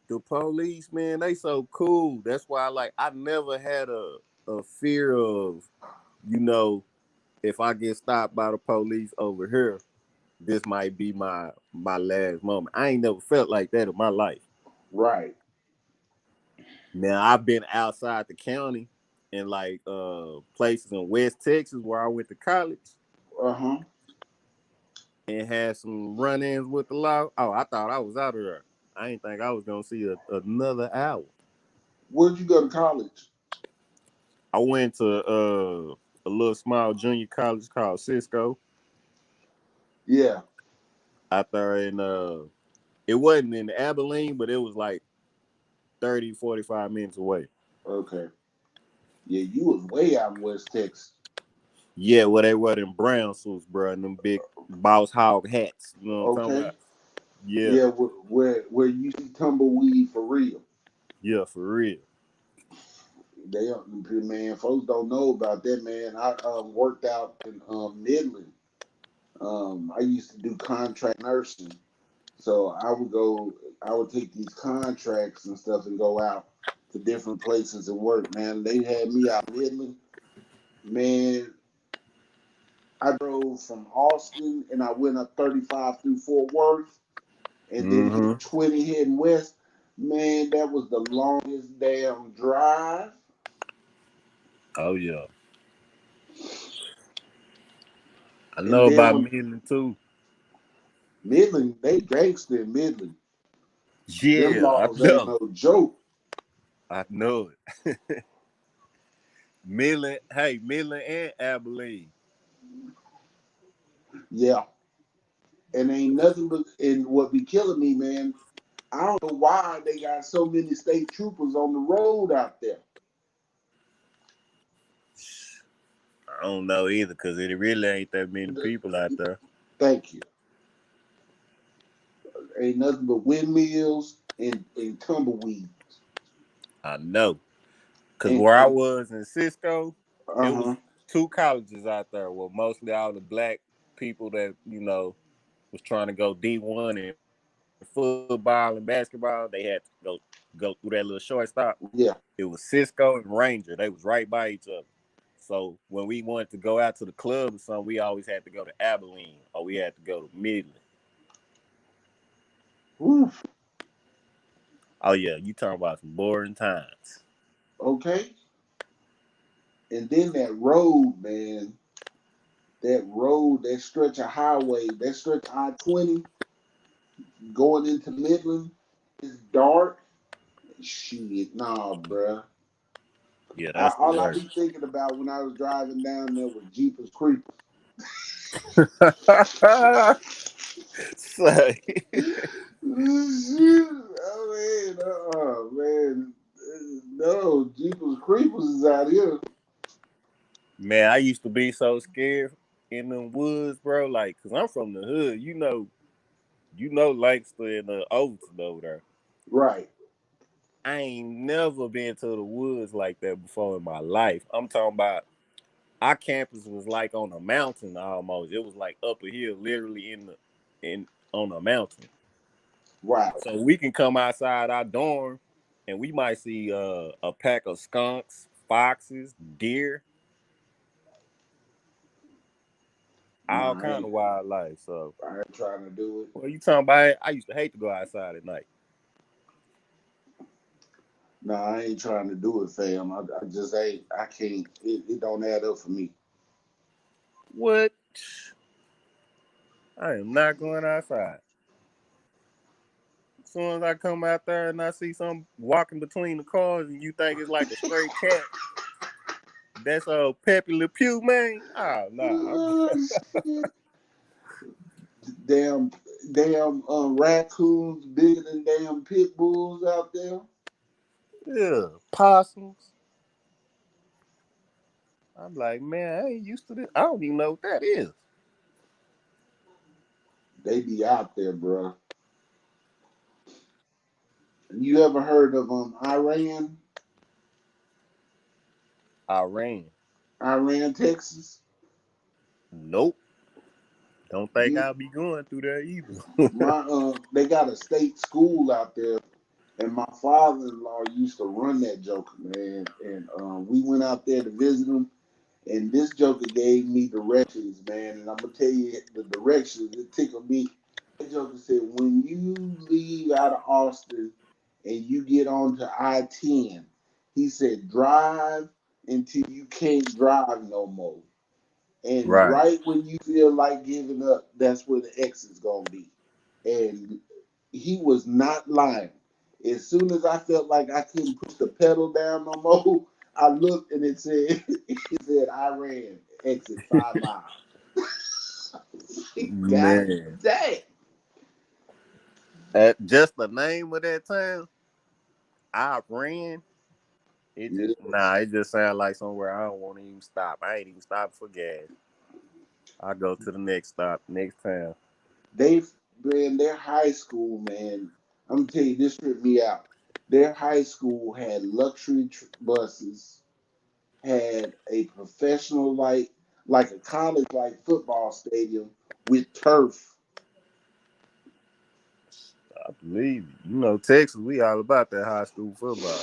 the police, man, they so cool. That's why I never had a fear of, you know, if I get stopped by the police over here, this might be my last moment. I ain't never felt like that in my life. Right. Now I've been outside the county in places in West Texas where I went to college Uh-huh. and had some run-ins with the law. Oh, I thought I was out of there. I didn't think I was gonna see another hour. Where'd you go to college? I went to a little small junior college called Cisco Yeah. out there in it wasn't in Abilene, but it was like 30, 45 minutes away. Okay. Yeah, you was way out in West Texas. Yeah, well they were them brown suits, bro, and them big boss hog hats. You know what I'm talking Okay. about? Yeah, Yeah, where you see tumbleweed for real. yeah, for real. They man, folks don't know about that, man. I worked out in Midland. I used to do contract nursing. So I would take these contracts and stuff and go out to different places and work, man. They had me out Midland. Man, I drove from Austin and I went up 35 through Fort Worth and then Mm-hmm. 20 heading west. Man, that was the longest damn drive. Oh yeah, I And know then about when Midland too. Midland, they gangster in Midland. Them Yeah, I laws ain't know. no joke. I know it. Midland, hey, Midland and Abilene. Yeah. And ain't nothing but, and what be killing me, man, I don't know why they got so many state troopers on the road out there. I don't know either, cause it really ain't that many people out there. Thank you. Ain't nothing but windmills and tumbleweeds. I know, cause And, where I was in Cisco, it was uh-huh. two colleges out there. Well, mostly all the black people that was trying to go D1 in football and basketball. They had to go through that little shortstop. Yeah. It was Cisco and Ranger. They was right by each other. So when we wanted to go out to the club or something, we always had to go to Abilene or we had to go to Midland. Oof. Oh yeah, you talking about some boring times. Okay. And then that road, man, that stretch of highway, that stretch of I-20 going into Midland is dark. Shit, nah, bruh. Yeah, that's the All I worst. be thinking about when I was driving down there was Jeepers Creepers. Say, I mean, man. No, Jeepers Creepers is out here. man, I used to be so scared in them woods, bro. Like, cause I'm from the hood, Lancaster and Overton over there. Right. I ain't never been to the woods like that before in my life. I'm talking about our campus was like on a mountain almost. It was like up a hill, literally in on a mountain. Wow. So we can come outside our dorm and we might see a pack of skunks, foxes, deer, all Nah, kind of wildlife. So I ain't trying to do it. what you talking about? I used to hate to go outside at night. Nah, I ain't trying to do it, fam. I just ain't. I can't. It don't add up for me. What? I am not going outside. As soon as I come out there and I see something walking between the cars and you think it's like a stray cat, that's a Pepe Le Pew, man. Oh, nah. Oh, shit. Damn, damn, raccoons bigger than damn pit bulls out there. Yeah, possums. I'm like, man, I ain't used to this. I don't even know what that is. They be out there, bro. You ever heard of Iran? Iran. Iran, Texas. Nope. Don't think You I'll be going through there either. my they got a state school out there, and my father-in-law used to run that joker, man. And we went out there to visit him, and this joker gave me directions, man. And I'm gonna tell you the directions. It tickled me. That joker said, when you leave out of Austin and you get onto I-10, he said, drive until you can't drive no more. And Right. right when you feel like giving up, that's where the exit's gonna be. And he was not lying. As soon as I felt like I couldn't put the pedal down no more, I looked and it said it said Iran exit 5 miles. God Man. dang. At just the name of that town, Iran. Yeah, It just sounds like somewhere I don't want to even stop. I ain't even stopping for gas. I go to the next stop, next town. they've been their high school, man. I'm gonna tell you, this tripped me out. Their high school had luxury buses, had a professional like a college like football stadium with turf. I believe you. Texas, we all about that high school football.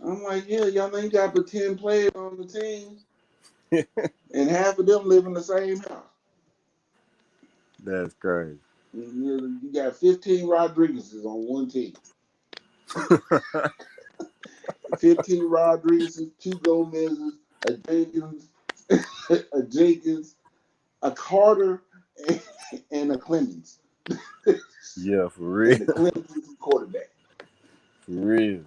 I'm like, yeah, y'all ain't got but 10 players on the team, and half of them live in the same house. That's crazy. You got 15 Rodriguez's on one team. 15 Rodriguez's, two Gomez's, a Jenkins, a Jenkins, a Carter, and a Clemens. Yeah, for real. And the Clemens is the quarterback. For real.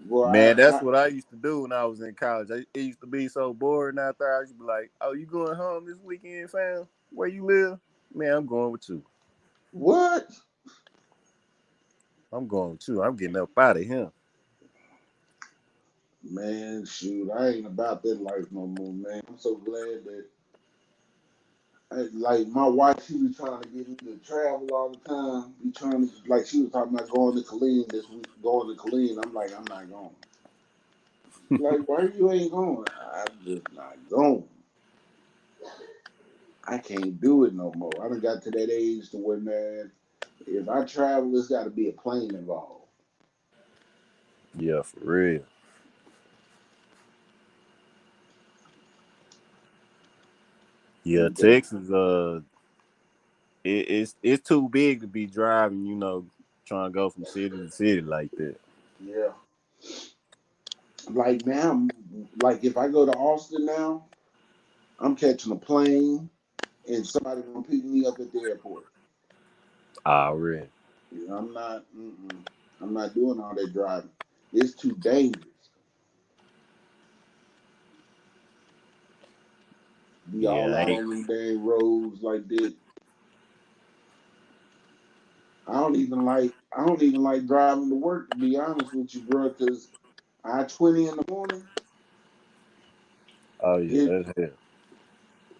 Boy, Man, that's what I used to do when I was in college. It used to be so boring out there. I used to be like, "Oh, you going home this weekend, fam? Where you live? Man, I'm going with you. what? I'm going with you. I'm getting up out of here." Man, shoot, I ain't about that life no more, man. I'm so glad that like my wife, she was trying to get me to travel all the time. Be trying to like she was talking about going to Killeen this week, going to Killeen. I'm like, I'm not going. Like, why you ain't going? I'm just not going. I can't do it no more. I done got to that age to where, man, if I travel, it's got to be a plane involved. Yeah, for real. Yeah, And that, Texas. It's too big to be driving. Trying to go from city to city like that. yeah. Like now, like if I go to Austin now, I'm catching a plane and somebody gonna pick me up at the airport. Already. You know, I'm not doing all that driving. It's too dangerous. Be all Yeah, out on them dang roads like that. I don't even like driving to work, to be honest with you, bro, because I-20 in the morning, oh yeah, it that's it.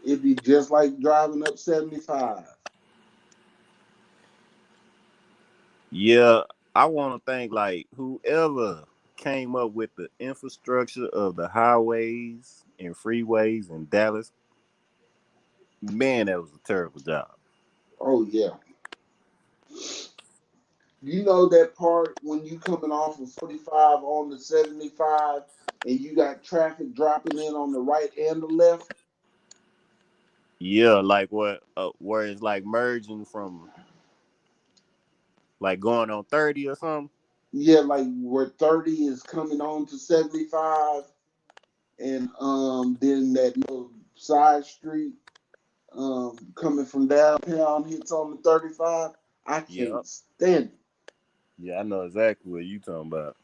it be just like driving up 75. Yeah, I want to think like whoever came up with the infrastructure of the highways and freeways in Dallas, man, that was a terrible job. Oh yeah. You know that part when you coming off of 45 on the 75 and you got traffic dropping in on the right and the left? Yeah, like what, where it's like merging from like going on 30 or something. Yeah, like where 30 is coming on to 75 and then that little side street coming from downtown hits on the 35. I Yep. can't stand it. Yeah, I know exactly what you talking about.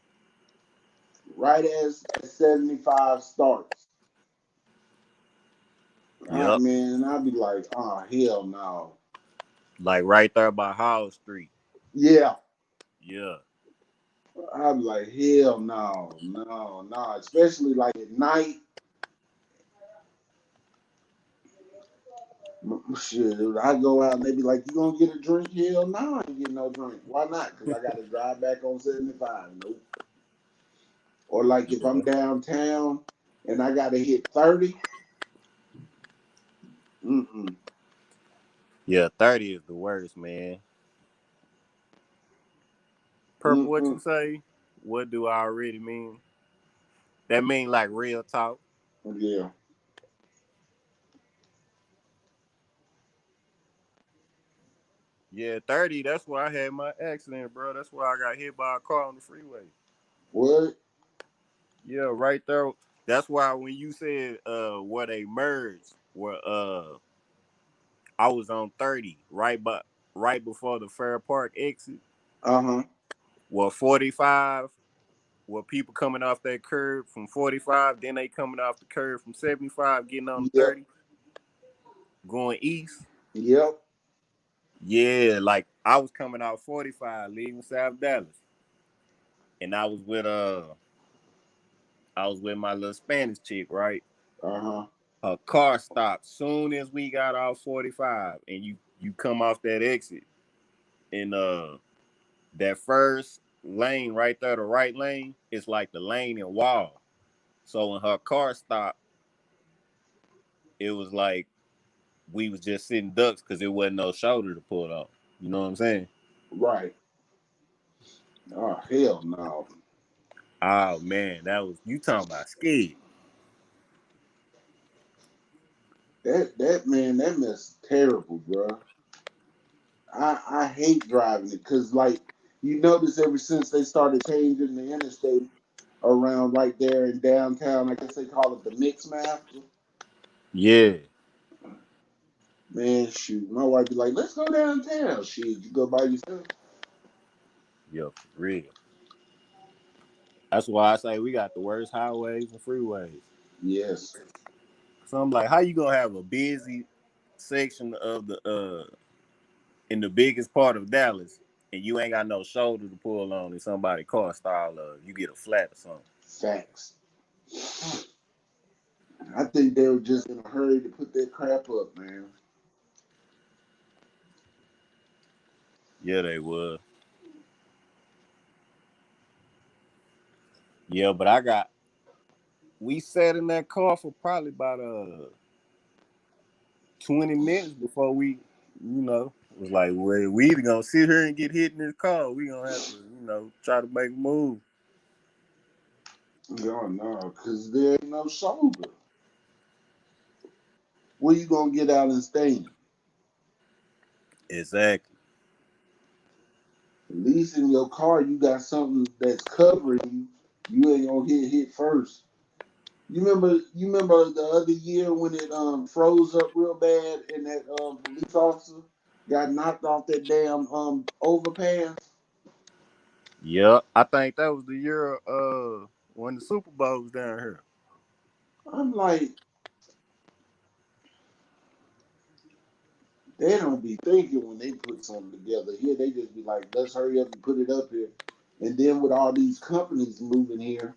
Right as 75 starts. Yep. Man, I'd be like, oh hell no. Like right there by Howell Street. Yeah. Yeah. I'd be like, hell no, no, no. Especially like at night. Shit, I go out and they be like, you gonna get a drink? Hell no, I ain't getting no drink. Why not? Because I got to drive back on 75. Nope. Or like if I'm Yeah. downtown and I got to hit 30. Mm-mm. Yeah, 30 is the worst, man. Purple, what you Mm-mm. say? What do I already mean? That mean like real talk. Yeah. Yeah, 30, that's where I had my accident, bro. That's where I got hit by a car on the freeway. What? Yeah, right there. That's why when you said where they merged, where I was on 30, right before the Fair Park exit. Uh-huh. Well, 45, where people coming off that curb from 45, then they coming off the curb from 75, getting on the Yep. 30, going east. Yep. Yeah, like I was coming out 45, leaving South Dallas. And I was with my little Spanish chick, right? Uh-huh. Her car stopped soon as we got off 45 and you come off that exit and that first lane right there, the right lane, is like the lane and wall. So when her car stopped, it was like we was just sitting ducks because it wasn't no shoulder to pull on. You know what I'm saying? Right. Oh, hell no. Oh man, that was you talking about scared. That man, that mess terrible, bro. I hate driving it because like you notice ever since they started changing the interstate around right there in downtown, I guess they call it the mix master. Yeah. Man, shoot, my wife be like, "Let's go downtown." Shit, you go by yourself. Yo, for real. That's why I say we got the worst highways and freeways. Yes, So I'm like, how you gonna have a busy section of the in the biggest part of Dallas and you ain't got no shoulder to pull on and somebody car style you get a flat or something. facts. I think they were just in a hurry to put that crap up, man. Yeah, they would. Yeah, but we sat in that car for probably about 20 minutes before was like, well, we either gonna sit here and get hit in this car, we gonna have to, try to make a move. No, no, because there ain't no shoulder. Where you gonna get out and stand? Exactly. At least in your car, you got something that's covering you. You ain't gonna get hit first. You remember the other year when it froze up real bad and that police officer got knocked off that damn overpass? Yeah, I think that was the year when the Super Bowl was down here. I'm like, They don't be thinking when they put something together. Here they just be like, let's hurry up and put it up here. And then with all these companies moving here,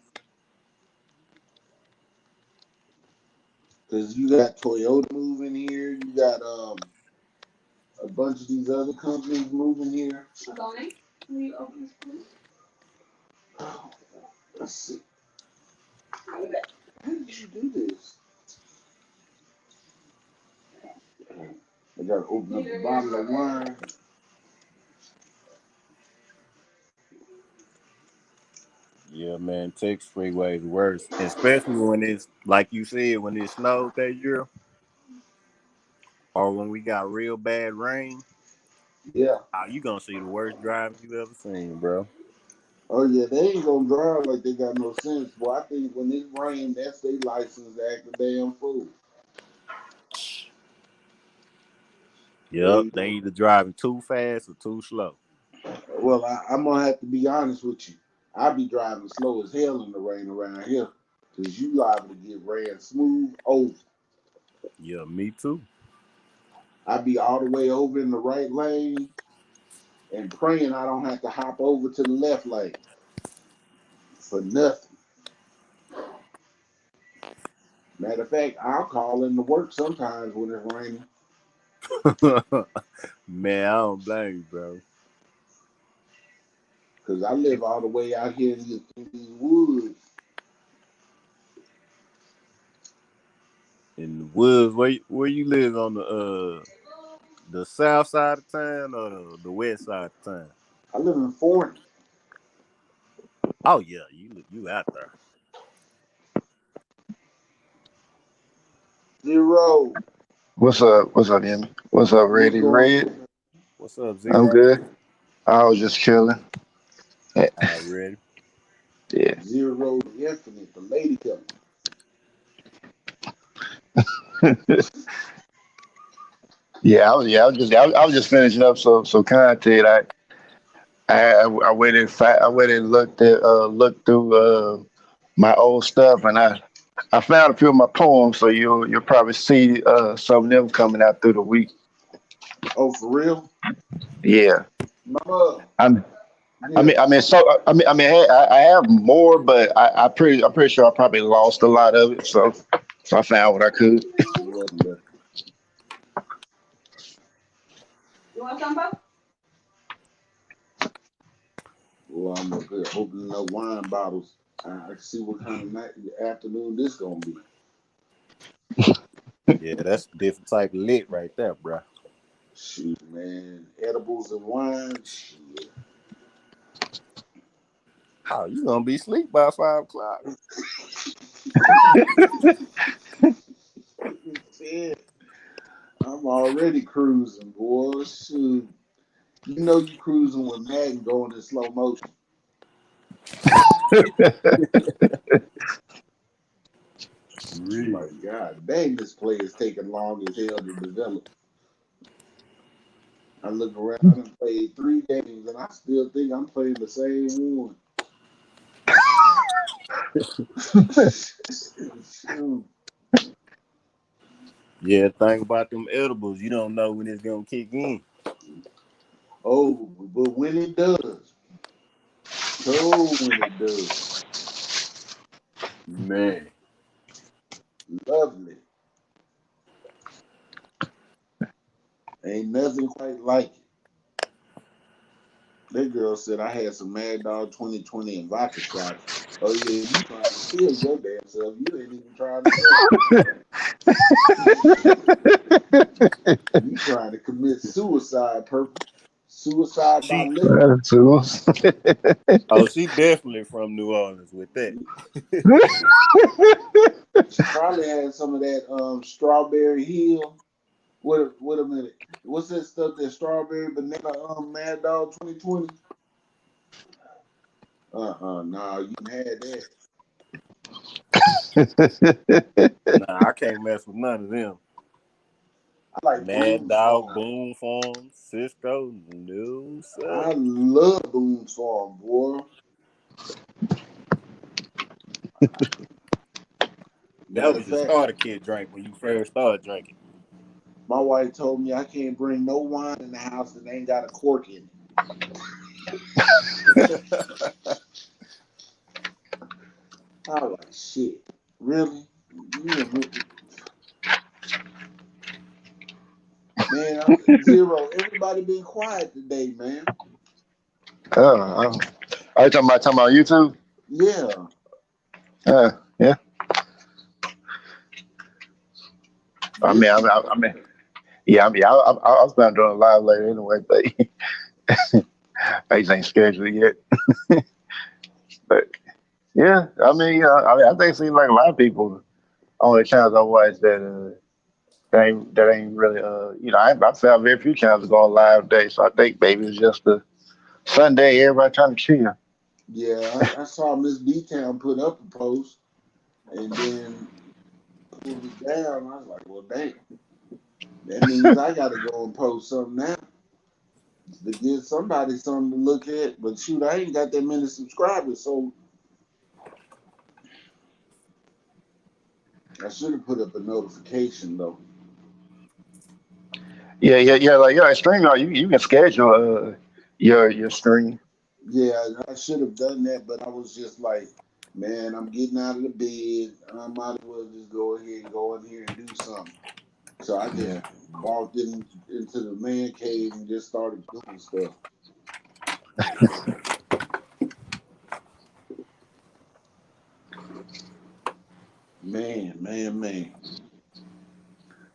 because you got Toyota moving here, you got a bunch of these other companies moving here. Alani, will you open this please? Oh, let's see. How did you do this? I gotta open up a bottle of wine. Yeah, man, Texas freeway is worse, especially when it's like you said when it snowed that year, or when we got real bad rain. Yeah. Oh, you gonna see the worst driving you ever seen, bro. Oh yeah, they ain't gonna drive like they got no sense. Boy, I think when it rain, that's their license to act a damn fool. Yep, they either driving too fast or too slow. Well, I'm gonna have to be honest with you. I be driving slow as hell in the rain around here, cause you liable to get ran smooth over. Yeah, me too. I be all the way over in the right lane and praying I don't have to hop over to the left lane for nothing. Matter of fact, I'll call in to work sometimes when it's raining. Man, I don't blame you, bro. Cause I live all the way out here in these woods. In the woods, where you live on the south side of town or the west side of town? I live in Forney. Oh yeah, you out there. Zero. What's up? What's up, Emmy? What's up, What's Ready going Red? on? What's up, I'm Zero? good. I was just chilling. Already. Yeah. Zero the Infinite, the lady killer. I was just finishing up so content. I went and looked through my old stuff, and I found a few of my poems. So you'll probably see some of them coming out through the week. Oh, for real? Yeah. Mama. I'm Yeah. I have more, but I'm pretty sure I probably lost a lot of it. So I found what I could. Well, you want some, Pop? Well, I'm up here opening up wine bottles. I can see what kind of night afternoon this gonna be. Yeah, that's a different type of lit right there, bro. Shoot, man. Edibles and wine. Shit. Oh, you gonna be asleep by 5 o'clock? Shit. I'm already cruising, boy. Shoot. You know you cruising with Madden going in slow motion. Really? Like, God dang, this play is taking long as hell to develop. I look around and played 3 games, and I still think I'm playing the same one. Shoot. Yeah, think about them edibles. You don't know when it's gonna kick in. Oh, but when it does, so when it does, Man. lovely. Ain't nothing quite like it. That girl said I had some Mad Dog 2020 and vodka shots. Oh yeah, you trying to kill your damn self. You ain't even trying to drink. You trying to commit suicide, purpose. Suicide by She liquor. oh, she definitely from New Orleans with that. She probably had some of that strawberry hill. Wait a minute. What's that stuff that strawberry banana Mad Dog 2020? Nah, you had that. Nah, I can't mess with none of them. I like Mad Boone's Dog, Farm. Boom Farm, Cisco, no I sir. love Boone's Farm, boy. That Matter was of your fact, starter kid drink when you first started drinking. My wife told me I can't bring no wine in the house that ain't got a cork in it. I was like, shit, really? Man, Zero, everybody been quiet today, man. Are you talking about YouTube? Yeah. Yeah. I mean, yeah. I mean, I was planning on doing a live later anyway, but I just ain't scheduled yet. But yeah, I mean, I think it seems like a lot of people on the channels I watch that ain't really I found very few channels going live today, so I think maybe it's just a Sunday, everybody trying to chill. Yeah, I saw Miss B Town put up a post and then pulled it down. I was like, well, damn. That means I got to go and post something now to give somebody something to look at. But shoot, I ain't got that many subscribers, so I should have put up a notification though. Yeah. Like stream, you can schedule your stream. Yeah, I should have done that, but I was just like, man, I'm getting out of the bed. I might as well just go ahead and go in here and do something. So I just Yeah. walked into the man cave and just started doing stuff. Man.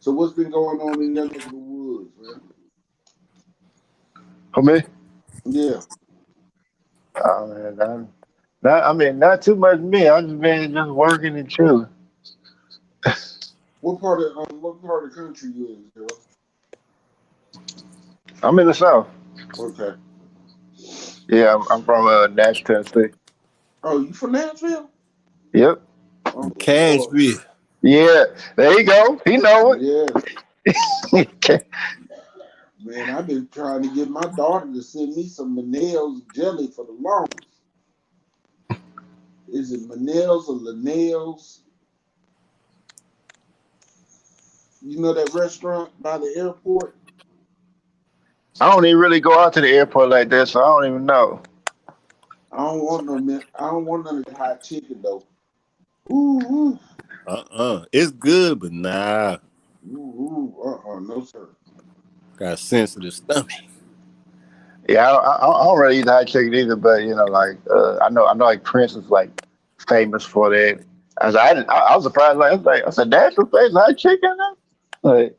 So what's been going on in your neck of the woods, man? For me, Yeah. man, not too much me. I just been just working and chilling. What part of the country you in, Joe? I'm in the south. Okay. Yeah, I'm from Nashville, Tennessee. Oh, you from Nashville? Yep. Oh Lord. Cashville. Yeah, there you go. He know Yes. it. Man, I've been trying to get my daughter to send me some Manel's jelly for the longest. Is it Manel's or Linnell's? You know that restaurant by the airport? I don't even really go out to the airport like that, so I don't even know. I don't want none of the hot chicken though. Ooh, It's good, but nah. no sir. Got a sensitive stomach. Yeah, I don't really eat hot chicken either, but like I know like Prince is like famous for that. I was surprised. I said, "That's your face hot chicken?" Like,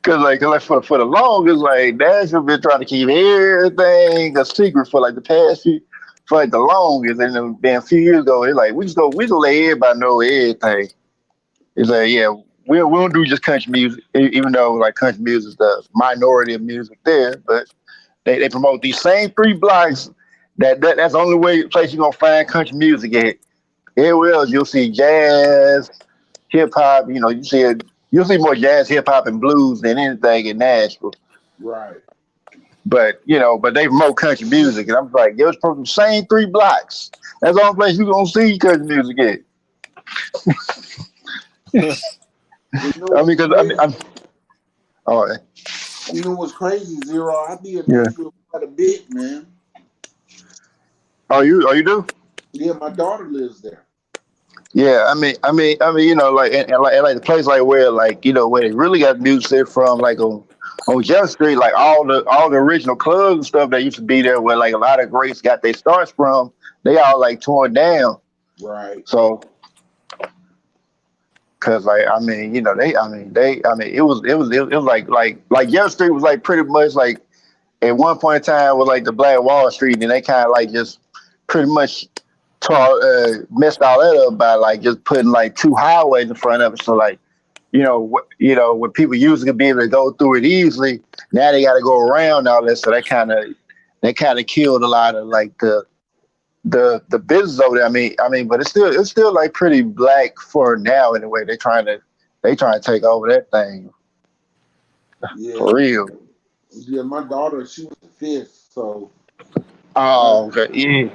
cause for the longest, like Nashville been trying to keep everything a secret for like the past few, for like the longest, and then a few years ago, it's like we just let everybody know everything. It's like, yeah, we don't do just country music, even though like country music is the minority of music there, but they promote these same 3 blocks. That's the only place you're gonna find country music at. Everywhere else you'll see jazz, hip hop. You'll see more jazz, hip hop, and blues than anything in Nashville. Right. But they promote country music, and I'm like, yo, it's from the same 3 blocks. That's the only place you're gonna see country music at. You know I what's mean, because crazy? all right, You know what's crazy, Zero? I be in yeah. Nashville quite a bit, man. You do? Yeah, my daughter lives there. Yeah, like and like the place like where where they really got music from, like on Jeff Street, like all the original clubs and stuff that used to be there, where like a lot of greats got their starts from. They all like torn down. Right. So, cause like it was like Jeff Street was like pretty much like at one point in time was like the Black Wall Street, and they kind of like just pretty much messed all that up by like just putting like 2 highways in front of it. So like, when people usually could be able to go through it easily, now they got to go around all that. So that kind of killed a lot of like the business over there. But it's still like pretty black for now anyway. They trying to take over that thing Yeah. for real. Yeah, my daughter, she was the fifth, so Oh, okay, yeah.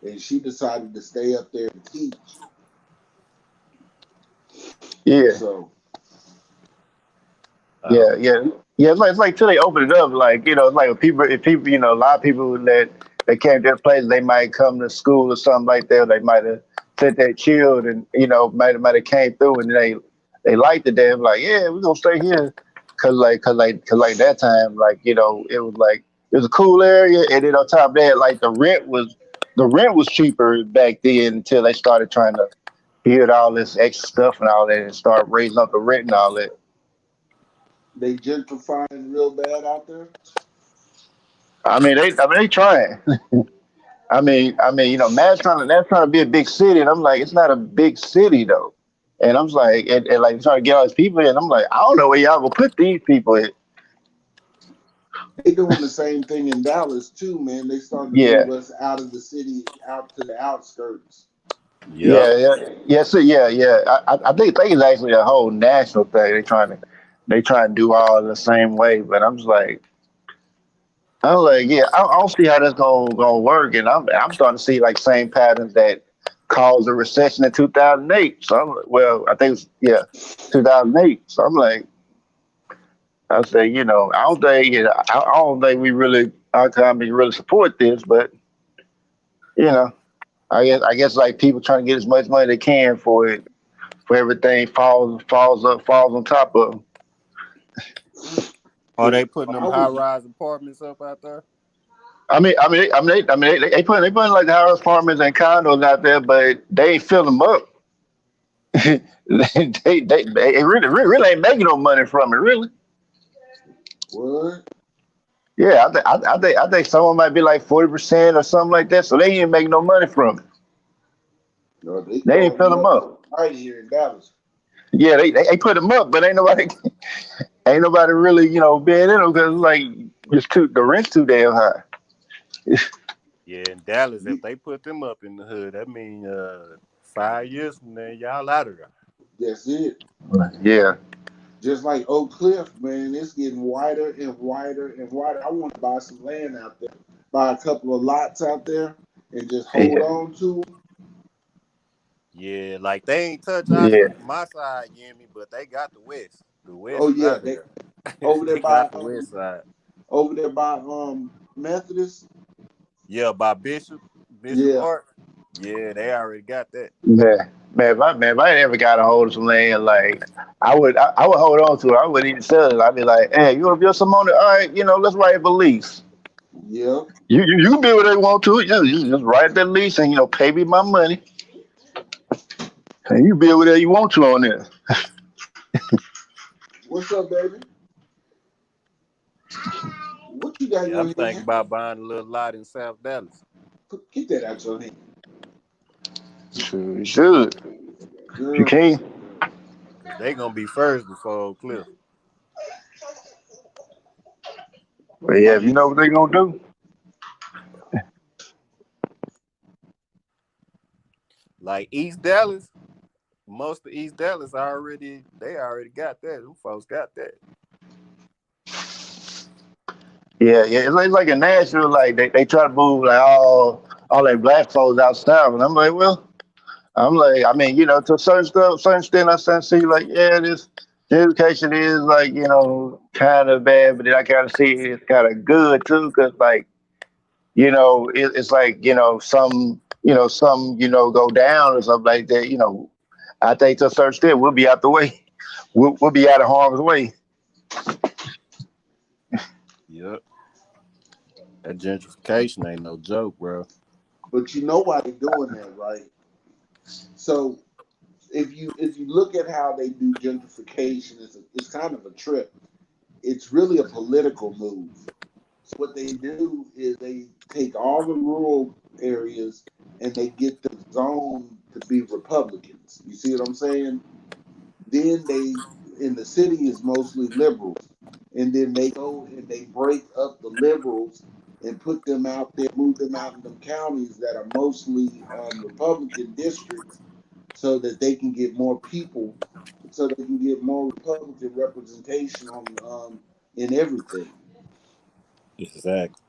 and she decided to stay up there and teach. Yeah, So yeah, yeah, yeah. It's like till they open it up, like it's like if people, a lot of people that came to their place, they might come to school or something like that. They might have said they chilled and might have came through and they liked it. They're like, yeah, we're gonna stay here, cause like that time, it was a cool area, and then on top of that, like the rent was cheaper back then until they started trying to build all this extra stuff and all that and start raising up the rent and all that. they gentrifying real bad out there. I mean, they trying. That's trying to be a big city, and I'm like, it's not a big city though. And I'm like, and like trying to get all these people in. I'm like, I don't know where y'all gonna put these people in. They doing the same thing in Dallas too, man. They starting to Yeah, move us out of the city, out to the outskirts. Yep. yeah, yeah, yeah. So yeah, yeah. I think it's actually a whole national thing. They trying to do all the same way, but I'm like, yeah, I don't see how that's gonna work, and I'm starting to see like same patterns that caused the recession in 2008. So well, I think it's, yeah, 2008. So I'm like, I say, I don't think we really our economy really support this, but you know, I guess like people trying to get as much money they can for it, for everything falls on top of them. Are Cause they putting them I high was rise apartments up out there? They putting like the house apartments and condos out there, but they ain't fill them up. They really ain't making no money from it, really. what? Yeah, I think someone might be like 40% or something like that, so they ain't making no money from it. No, they They ain't throwing fill me them up up. right here in Dallas. Yeah, they put them up, but ain't nobody ain't nobody really being in them because like the rent's too damn high. Yeah, in Dallas, if You, they put them up in the hood, that means 5 years from now, y'all out of there. that's it. Yeah, Just like Oak Cliff, man, it's getting wider and wider and wider. I want to buy some land out there, buy a couple of lots out there, and just hold yeah, on to them. Yeah, like they ain't touch yeah, my side, Yemi, but they got the West. The Oh West is yeah, out of they there. over there They by got the West side. Methodist. Yeah, by Bishop Yeah, Art. Yeah, they already got that. man. Man, if I ever got a hold of some land, like I would hold on to it. I wouldn't even sell it. I'd be like, hey, you want to build some on it? All right, let's write a lease. yeah. You can build whatever you want to it. You just write that lease and pay me my money, and you build whatever you want to on there. What's up, baby? What you got in Yeah, I'm your thinking hand? about buying a little lot in South Dallas. Get that out your hand, Sure, you should. If you girl. can. Cause they gonna be first before Oak Cliff. But yeah, My if you know what they're gonna do. Like East Dallas, most of East Dallas they already got that. Them folks got that. Yeah, yeah. It's like in Nashville, like they try to move like all like black folks out south, and I'm like, well, I mean, to a certain extent, I start to see like, yeah, this education is like, kind of bad, but then I kind of see it's kind of good too, because like, it's like, some go down or something like that. I think to a certain extent, we'll be out the way. We'll be out of harm's way. Yep. That gentrification ain't no joke, bro. But you know why they're doing that, right? So if you look at how they do gentrification, it's kind of a trip. It's really a political move. So what they do is they take all the rural areas and they get the zone to be Republicans. You see what I'm saying? Then they in the city is mostly liberals, and then they go and they break up the liberals and put them out there, move them out in them counties that are mostly Republican districts, so that they can get more people, so they can get more Republican representation on in everything. Exactly.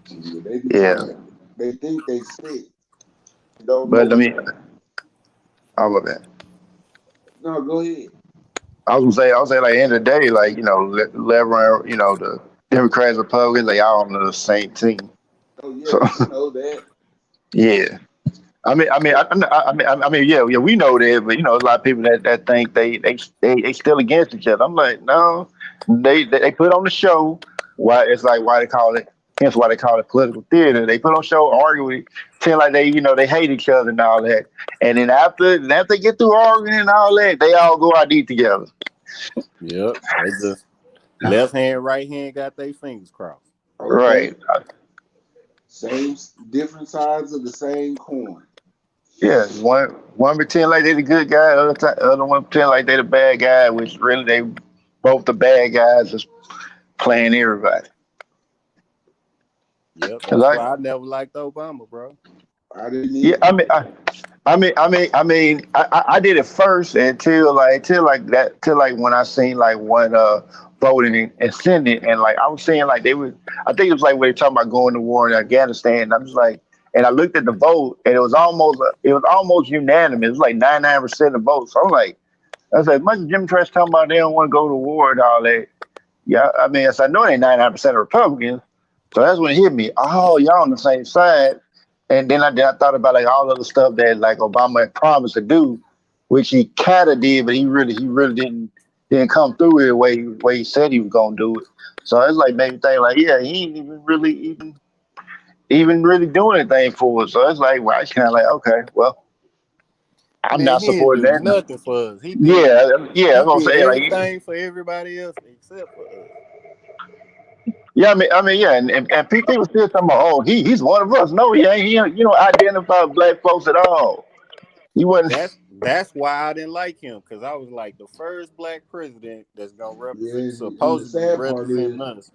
Yeah, they be Yeah, trying to. They think they sick. Don't know but I what. mean, All of that. No, go ahead. I was gonna say, like, end of the day, like, the Democrats, Republicans, they all on the same team. Oh yeah, So we know that. yeah, yeah, we know that, but a lot of people that think they still against each other. I'm like, no, they put on the show. Why it's like why they call it. Hence why they call it political theater. They put on show, argue, feel like they hate each other and all that. And then after they get through arguing and all that, they all go out to eat together. Yep, they just left hand, right hand got their fingers crossed. Okay. Right. Same, different sides of the same coin. Yeah, one pretend like they the good guy, other one pretend like they the bad guy, which really they both the bad guys just playing everybody. Yep, that's why I never liked Obama, bro. I didn't. Yeah, I did it first until when I seen like one voting in Senate, and like I was saying like I think it was like when they talking about going to war in Afghanistan. And I'm just like, and I looked at the vote, and it was almost unanimous. It was like 99% of votes. So I'm like, I said, as much as Jim Trash talking about they don't want to go to war and all that. Yeah, I mean, I know they 99% of Republicans. So that's when it hit me. Oh, y'all on the same side. And then I thought about like all of the stuff that like Obama had promised to do, which he kind of did, but he really didn't come through it the way he said he was gonna do it. So it's like made me think like, yeah, he ain't even really doing anything for us. So it's like, well, it's kind of like, okay, well, I'm not supporting that. Nothing for us. He did, yeah. I'm gonna say everything like, for everybody else except for us. Yeah, I mean, yeah, and people still talking about, oh, he's one of us. No, he ain't. He don't identify black folks at all. He wasn't. That's why I didn't like him, because I was like, the first black president that's gonna represent supposedly represent us.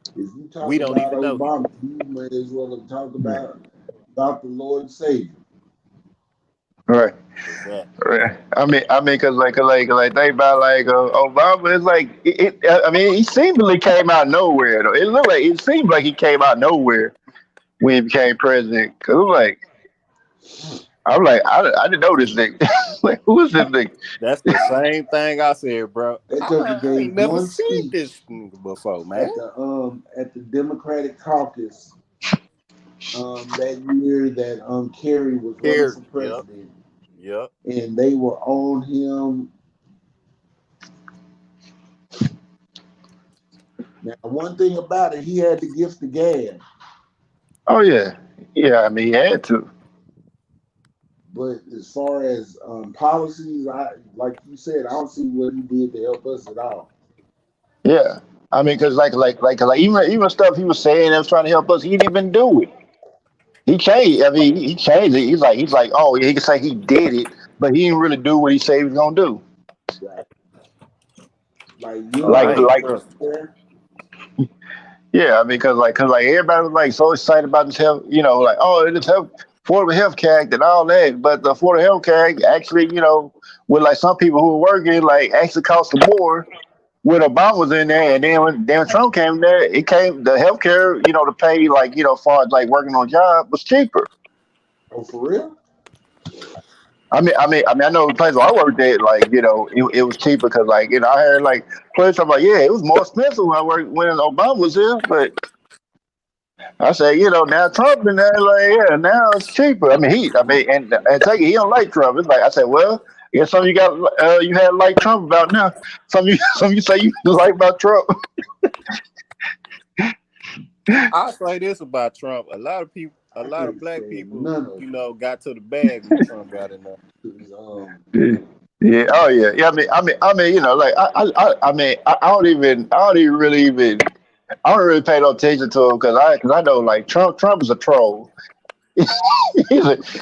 We don't even know. Obama, you may as well have talked about the Lord and Savior. Right. Exactly. Right. I mean, cause like think about like Obama. It's like I mean, he seemingly came out of nowhere though. It seemed like he came out of nowhere when he became president. Cause I'm like, I didn't know this nigga. Like, who is this nigga? That's the same thing I said, bro. I ain't never seen this nigga before, man. At the Democratic caucus. That year that Kerry was running for president. Yep. And they were on him. Now, one thing about it, he had the gift of gab. Oh yeah. Yeah, I mean he had to. But as far as policies, like you said, I don't see what he did to help us at all. Yeah. I mean, because like even stuff he was saying that was trying to help us, he didn't even do it. He changed. I mean, he changed it. He's like, oh, he can say he did it, but he didn't really do what he said he was gonna do. Yeah, I mean, cause everybody was like so excited about this health, like, oh, this Affordable Health Care Act and all that, but the Affordable Health Care Act actually, with like some people who were working, like actually cost more. When Obama was in there, and then when Trump came there, the healthcare, to pay like, far as like working on a job was cheaper. Oh, for real? I know the place where I worked at, like, it was cheaper because, like, I heard like places talking about, yeah, it was more expensive when Obama was here, but I said, now Trump in there, like, yeah, now it's cheaper. I mean, and take it, he don't like Trump. It's like I said, well. Yeah, some of you you had like Trump about now. Some of you say you like about Trump. I'll say this about Trump: a lot of black people, got to the bag when Trump got in there. Yeah. Oh yeah. Yeah. I mean, like I don't really pay no attention to him because I know like Trump is a troll.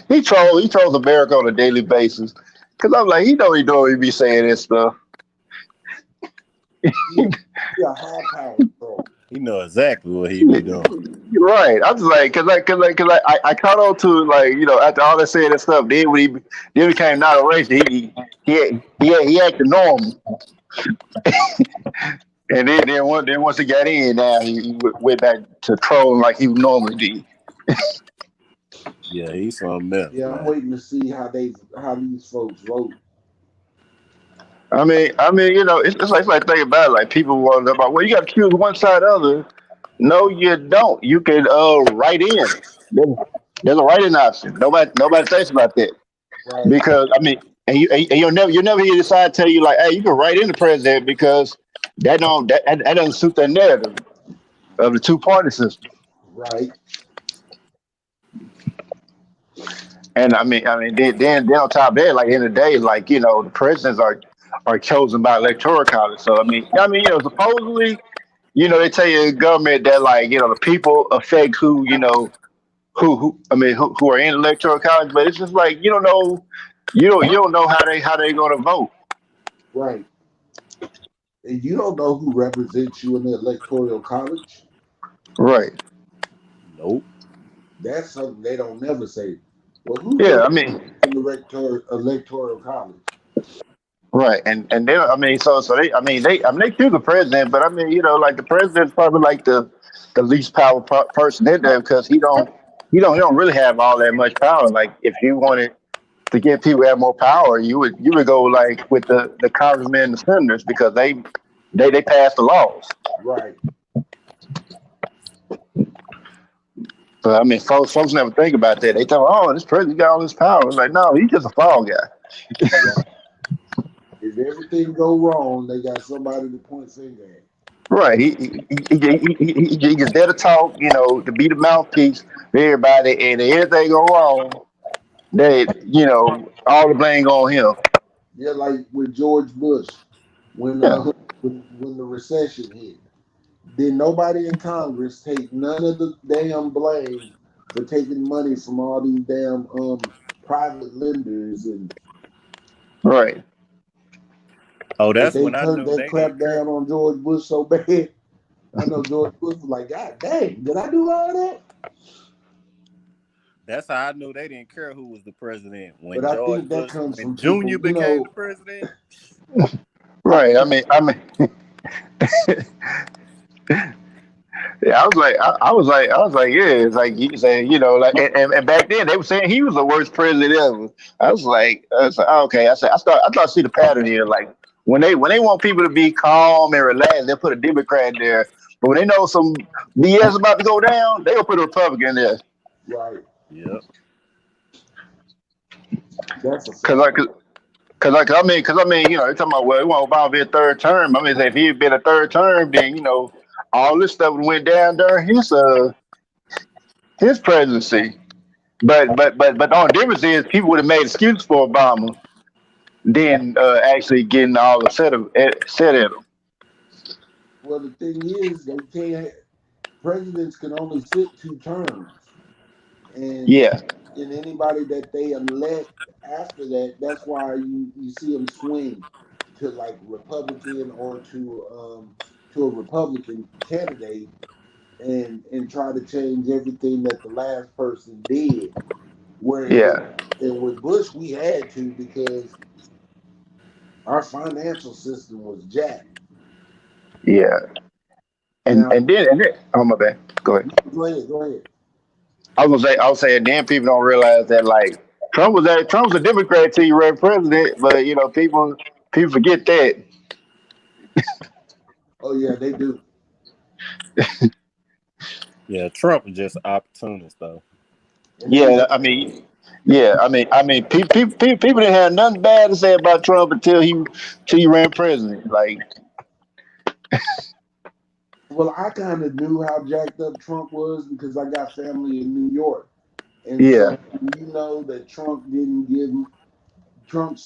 he trolls America on a daily basis. Cause I'm like, he be saying this stuff. He know exactly what he be doing. Right. I'm just like, cause I caught on to like, after all that saying that stuff, then when he became not a racist, he acted normal. And then once he got in, now he went back to trolling like he normally did. Yeah, he's something else. Yeah, I'm waiting to see how these folks vote. it's like think about it. Like people want to about, well, you got to choose one side or the other. No, you don't. You can write in. There's, there's a write-in option. Nobody thinks about that Right, because and you'll never hear the side tell you like, hey, you can write in the president because that doesn't suit the narrative of the two party system. right, And then on top of that, like in the day, like the presidents are chosen by electoral college. So supposedly, they tell you in government that like the people affect who are in electoral college, but it's just like you don't know how they going to vote. right. And you don't know who represents you in the electoral college. Right. Nope. That's something they don't never say. Well, who's Yeah. I representing mean. in the electoral college? Right. And then they choose the president, but like the president's probably like the least powerful person in there because he don't really have all that much power. Like if you wanted to get people to have more power, you would go like with the congressmen and the senators because they pass the laws. Right. But folks never think about that. They thought, oh, this president got all this power. It's like, no, he's just a fall guy. Right. If everything go wrong, they got somebody to point finger at. Right. He gets there to talk, to be the mouthpiece for everybody, and if everything go wrong, all the blame on him. Yeah, like with George Bush, when Yeah. when the recession hit, did nobody in Congress take none of the damn blame for taking money from all these damn private lenders, and Right. Oh, but that's they when I turned know that they didn't crap care. down on George Bush so bad. I know George Bush was like, God dang, did I do all that? That's how I knew they didn't care who was the president. But When I George think that Bush, comes when from people, Junior became the president, I, Right. Yeah, I was like, yeah, it's like you saying, like, and back then they were saying he was the worst president ever. I was like, okay. I thought see the pattern here. Like when they want people to be calm and relaxed, they put a Democrat there. But when they know some BS about to go down, they will put a Republican there. right, yep. that's a Cause fact. like, they're talking about well, we want Obama to be a third term. I mean, if he had been a third term, then all this stuff went down during his presidency. But the only difference is people would have made excuses for Obama than actually getting all the set at him. Well, the thing is, they can't. Presidents can only sit 2 terms, and Yeah, anybody that they elect after that, that's why you see them swing to like Republican or to a Republican candidate and try to change everything that the last person did. Whereas with yeah, and with Bush, we had to because our financial system was jacked. yeah. And Now, and then and then, oh my bad. Go ahead. go ahead, go ahead. I was saying, then people don't realize that like Trump's a Democrat till you ran president, but people forget that. Oh yeah, they do. Yeah, Trump was just an opportunist though. And they Yeah, I mean, yeah, people didn't have nothing bad to say about Trump until he ran president. Like, well, I kind of knew how jacked up Trump was because I got family in New York, and so yeah, you know that Trump's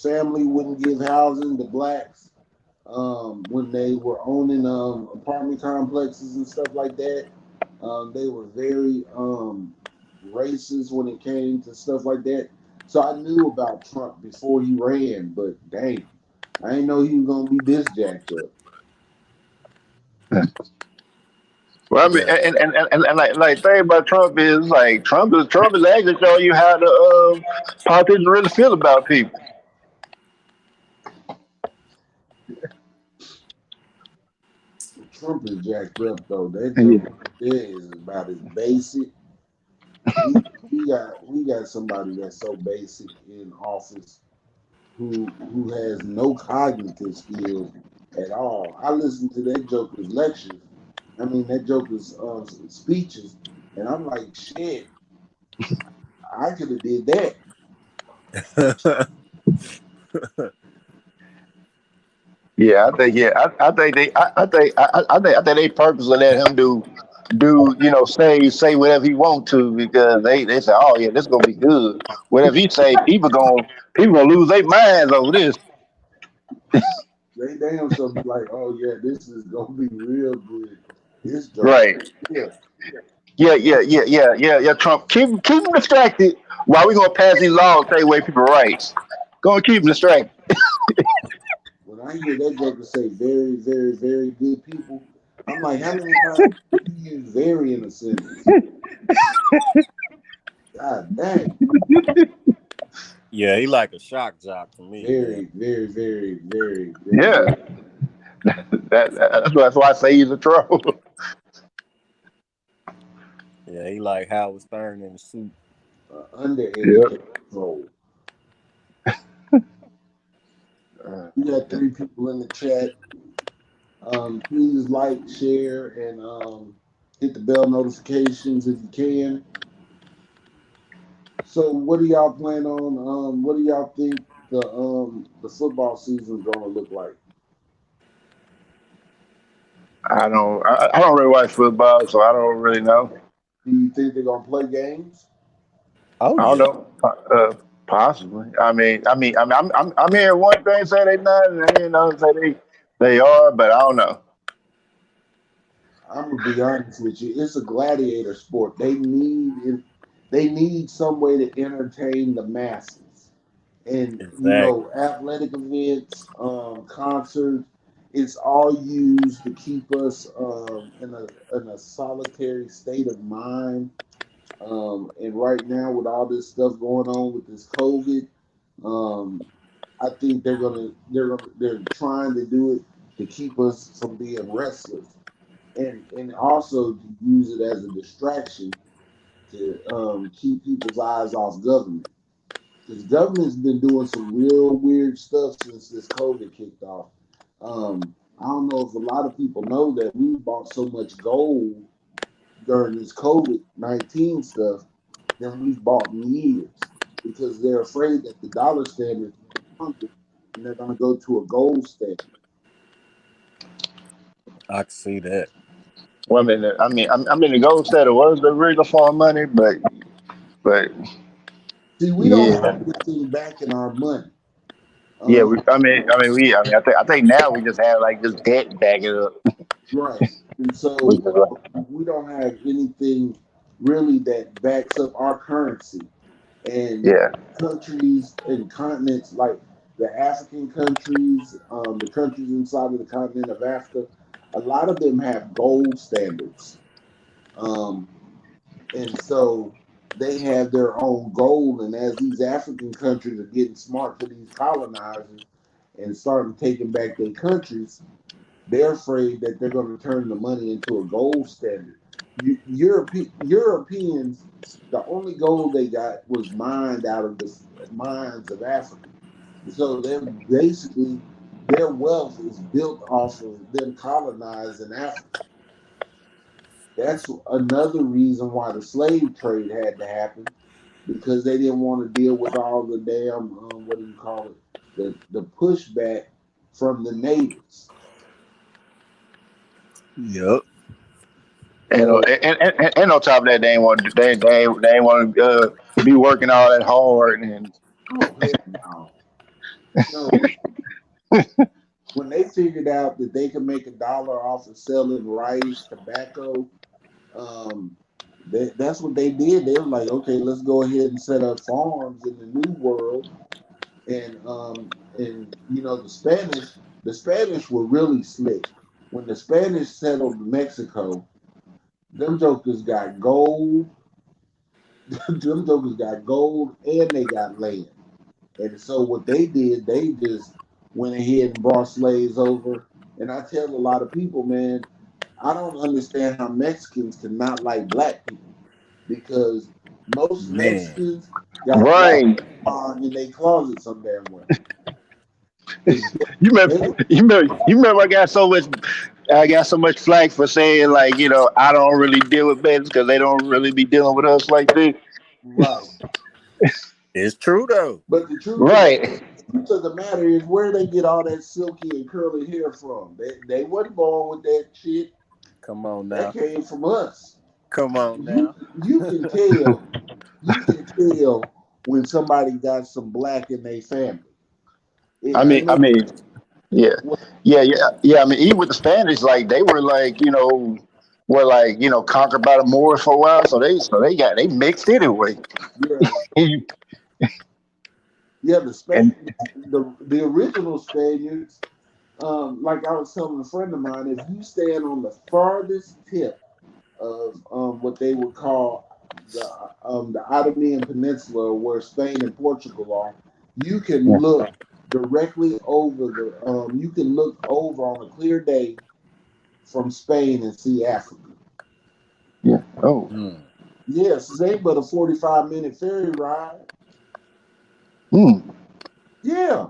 family wouldn't give housing to blacks when they were owning apartment complexes and stuff like that. They were very racist when it came to stuff like that. So I knew about Trump before he ran, but dang, I didn't know he was gonna be this jacked up. well, I mean, Yeah. and like thing about Trump is like Trump is actually showing you how the politicians really feel about people. Trump is jacked up though. That Yeah, Joker there is about as basic. We we got somebody that's so basic in office. who has no cognitive skills at all. I listened to that Joker's lectures. I mean that Joker's speeches, and I'm like, shit, I could have did that. Yeah, I think I think they purposely let him say whatever he want to because they say, oh yeah, this gonna be good. Whatever he say, people gonna lose their minds over this. They damn so be like, oh yeah, this is gonna be real good. This Joker, Right. yeah. Yeah. Trump, keep them distracted while we gonna pass these laws take away people's rights. Gonna keep them distracted. When I hear that Joker say very, very, very good people, I'm like, how many times do you use very in a sentence? God dang. Yeah, he like a shock jock to me. Very, Man. very, very, very, very Yeah, good. that's why I say he's a troll. Yeah, he like Howard Stern in the suit. Yeah. Undereducated troll. We got 3 people in the chat. Please like, share, and hit the bell notifications if you can. So, what do y'all plan on? What do y'all think the football season is gonna look like? I don't really watch football, so I don't really know. Do you think they're gonna play games? Oh I don't yeah. know. Possibly. I'm hearing one thing say they not, and then another say they are, but I don't know. I'm gonna be honest with you. It's a gladiator sport. They need some way to entertain the masses, and Exactly. athletic events, concerts. It's all used to keep us in a solitary state of mind. And right now, with all this stuff going on with this COVID, um, I think they're trying to do it to keep us from being restless, and also to use it as a distraction to keep people's eyes off government. Because government's been doing some real weird stuff since this COVID kicked off. I don't know if a lot of people know that we bought so much gold during this COVID-19 stuff than we've bought in years because they're afraid that the dollar standard is plummet and they're going to go to a gold standard. I can see that. Well, I mean, the gold standard was the original form of money, but See, we don't have yeah, anything backing our money. yeah. Um, I think now we just have like this debt back it up. right. And Which so is like, we don't have anything really that backs up our currency. And yeah, countries and continents like the African countries, the countries inside of the continent of Africa, a lot of them have gold standards. Um, and so they have their own gold. And as these African countries are getting smart to these colonizers and starting taking back their countries, they're afraid that they're going to turn the money into a gold standard. Europeans, the only gold they got was mined out of the mines of Africa. So they're basically their wealth is built off of them colonizing Africa. That's another reason why the slave trade had to happen because they didn't want to deal with all the damn what do you call it the pushback from the natives. Yep. and So and on top of that, they ain't want to be working all that hard and oh hell no. No, when they figured out that they could make $1 off of selling rice, tobacco, um, that's what they did. They were like, okay, let's go ahead and set up farms in the New World, and the Spanish were really slick. When the Spanish settled Mexico, them jokers got gold, them jokers got gold, and they got land. And so what they did, they just went ahead and brought slaves over. And I tell a lot of people, man, I don't understand how Mexicans cannot like black people because Most Man, Mexicans got a black Right. in their closet some damn way. You remember, They, you remember I got so much flack for saying like, I don't really deal with men because they don't really be dealing with us like this. right. it's true though. But the truth of Right. the matter is where they get all that silky and curly hair from. They wasn't born with that shit. Come on That now. came from us. Come on You now. you can tell when somebody got some black in their family. I I mean, I mean, mean, yeah, yeah. I mean, even with the Spanish, like they were like, were like, conquered by the Moors for a while, so they mixed anyway. yeah, yeah. And The original Spaniards, like I was telling a friend of mine, if you stand on the farthest tip of what they would call the Ottoman Peninsula, where Spain and Portugal are, you can yeah, look directly over you can look over on a clear day from Spain and see Africa. yeah. Oh, Mm. Yes, it's ain't but a 45-minute ferry ride. hmm. Yeah.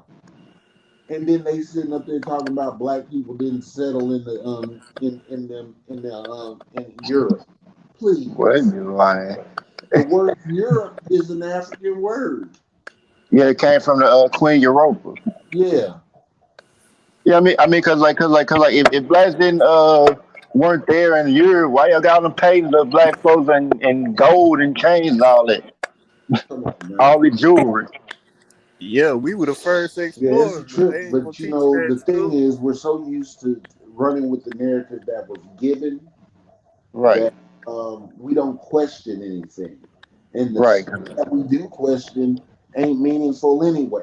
And then they sitting up there talking about black people didn't settle in the in Europe. What Please. you lying? The word Europe is an African word. Yeah, it came from the Queen Europa. Yeah. Yeah, cause like, if blacks didn't weren't there in Europe, why y'all got them painting the black folks and gold and chains and all that, Come on now. all the jewelry? Yeah, we were the first Yeah, it's a explorers, but trip. they ain't gonna But you teach you know, that the in thing school. is we're so used to running with the narrative that was given Right, that we don't question anything. And the right. stuff that we do question ain't meaningful anyway.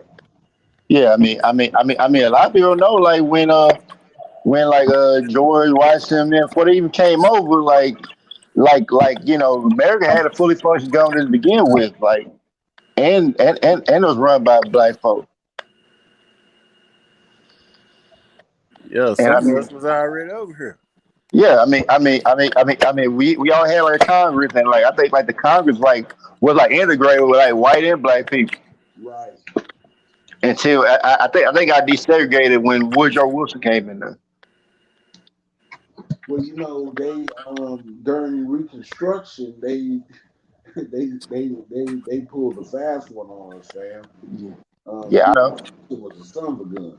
Yeah, I mean, a lot of people know like when like George Washington and before they even came over, America had a fully functioning government to begin with, like, and it was run by black folks. Yeah, And I some of mean, us was already over here. yeah, we all had like a Congress, and like I think like the Congress like was like integrated with like white and black people Right. until I think I desegregated when Woodrow Wilson came in there. Well, you know, they during Reconstruction they pulled the fast one on us, fam. Yeah, I know. It was a son of a gun.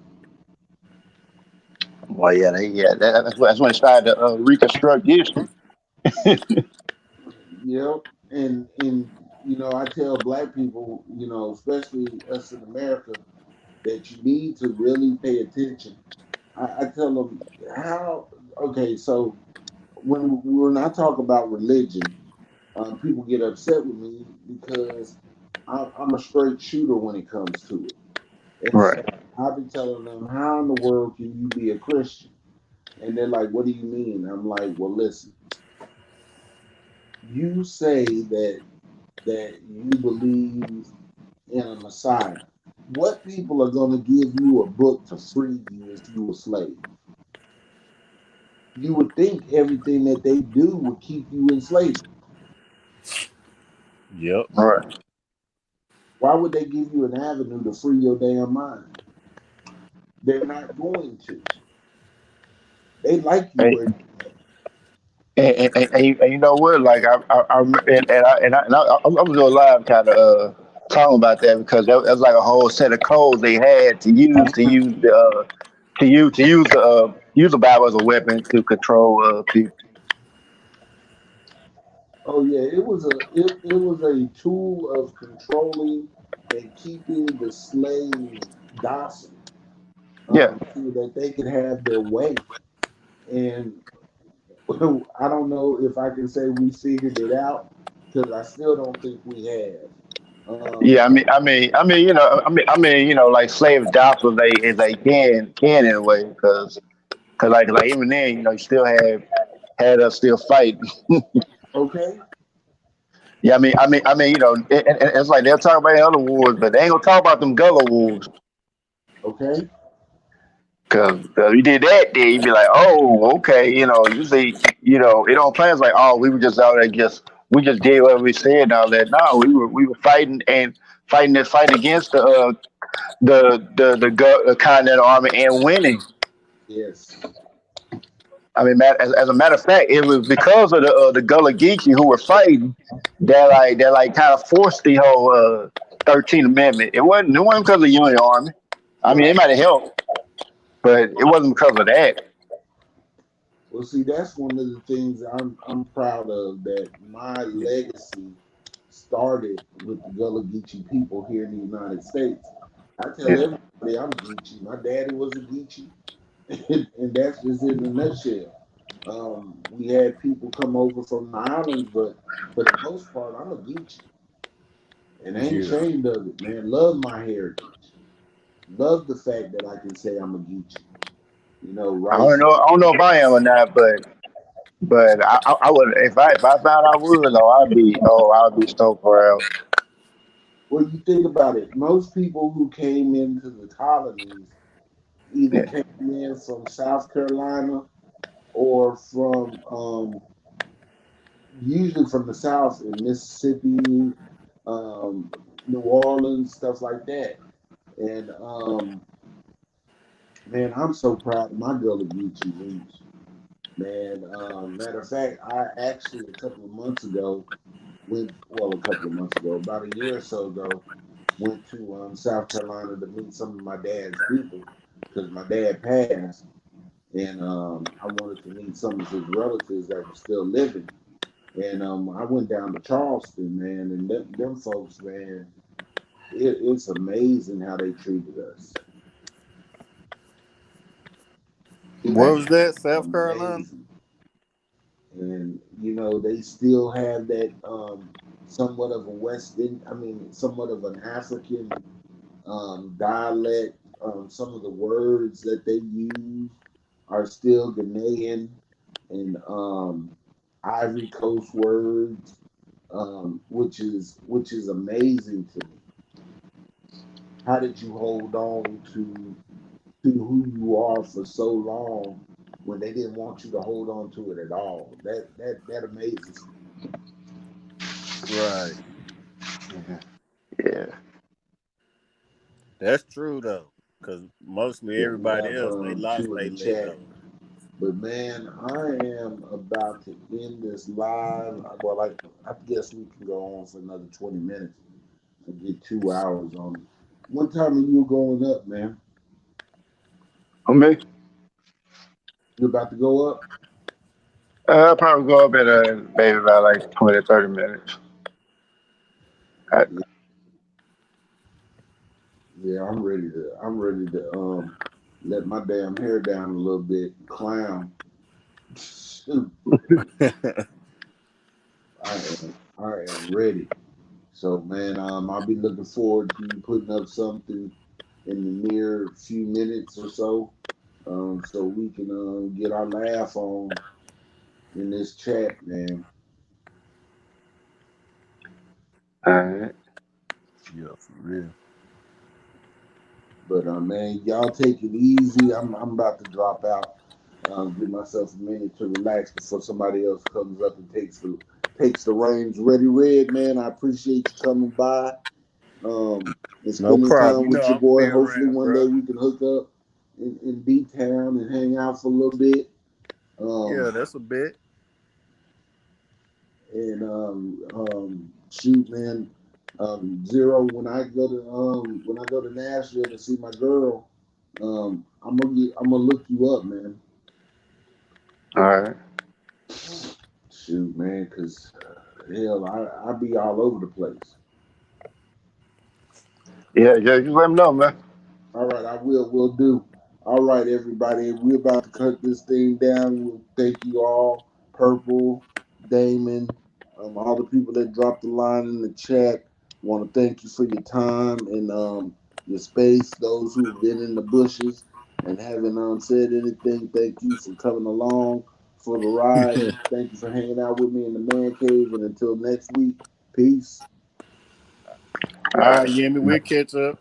Well, yeah, that's when it started to reconstruct history. Yep. And you know, I tell black people, you know, especially us in America, that you need to really pay attention. I tell them how. Okay, so when I talk about religion, people get upset with me because I'm a straight shooter when it comes to it. And so Right. I've been telling them, how in the world can you be a Christian? And they're like, what do you mean? I'm like, well, listen, you say that you believe in a Messiah. What people are going to give you a book to free you if you a slave? You would think everything that they do would keep you in slavery. Yep. Right. Why would they give you an avenue to free your damn mind? They're not going to. They like you And, where. and you know what? Like I'm still alive, kind of talking about that because that was like a whole set of codes they had to use the Bible as a weapon to control people. Oh yeah, it was a tool of controlling and keeping the slave docile, Yeah. so that they could have their way. And I don't know if I can say we figured it out because I still don't think we have. Um, Yeah, like slaves docile as they can in a way, because like even then, you still had us still fighting. okay, Yeah, it's like they'll talk about other wars, but they ain't gonna talk about them Gullah wars. okay, Cause we did that, then you'd be like, oh, okay, you see, it don't play as like, oh, we were just out there just we just did what we said and all that. No, we were fighting and fighting this fight against the Continental Army and winning. Yes. I mean, as a matter of fact, it was because of the Gullah Geechee who were fighting that kind of forced the whole 13th Amendment. It wasn't because of the Union Army. I mean, it Right. might have helped, but it wasn't because of that. Well, see, that's one of the things I'm proud of, that my legacy started with the Gullah Geechee people here in the United States. I tell Yeah. everybody I'm Geechee. My daddy was a Geechee, and that's just in a nutshell. We had people come over from the islands, but for the most part, I'm a Geechee, and I ain't Yeah. ashamed of it, man. Love my heritage. Love the fact that I can say I'm a Geechee. You know, I don't rice. know. I don't know if I am or not, but I would if I found I would. I'd be stoked proud. Well, you think about it. Most people who came into the colonies either Yeah. came in from South Carolina or from usually from the South in Mississippi, um, New Orleans, stuff like that. And man, I'm so proud of my Gullah Geechee roots. Man, matter of fact, I actually a couple of months ago about a year or so ago, went to South Carolina to meet some of my dad's people because my dad passed, and I wanted to meet some of his relatives that were still living. And I went down to Charleston, man, and them folks, man, it's amazing how they treated us. Where It's was that? South Carolina? amazing. And they still have that somewhat of a somewhat of an African dialect. Some of the words that they use are still Ghanaian and Ivory Coast words, which is amazing to me. How did you hold on to who you are for so long when they didn't want you to hold on to it at all? That amazes me. Right. Yeah. That's true though, because mostly Yeah, we everybody have else they lost Q in their the chat. lingo. But man, I am about to end this live. Well, I guess we can go on for another 20 minutes and get 2 hours on it. What time are you going up, man? For me, You about to go up? I'll probably go up in maybe about like 20, 30 minutes. I, Yeah, yeah, I'm ready to let my damn hair down a little bit. Clown. Shoot, I am ready. So man, I'll be looking forward to you putting up something in the near few minutes or so, so we can get our laugh on in this chat, man. all right. Yeah, for real. But man, y'all take it easy. I'm about to drop out. Give myself a minute to relax before somebody else comes up and takes the reins. Ready, Red, man. I appreciate you coming by and No spending problem. time You know with your I'm gonna boy. be Hopefully, around, one day bro. we can hook up in D Town and hang out for a little bit. Yeah, Um, that's a bet. and shoot, man. Zero. When I go to Nashville to see my girl, I'm gonna look you up, man. All right. Shoot, man, because hell, I be all over the place. Yeah, yeah. Just let me know, man. All right, I will do. All right, everybody, we're about to cut this thing down. We'll thank you all, Purple, Damon, all the people that dropped the line in the chat. Want to thank you for your time and your space. Those who've been in the bushes and haven't said anything, thank you for coming along for the ride. Thank you for hanging out with me in the man cave. And until next week, peace. All All right, right. Yemi, we'll catch up.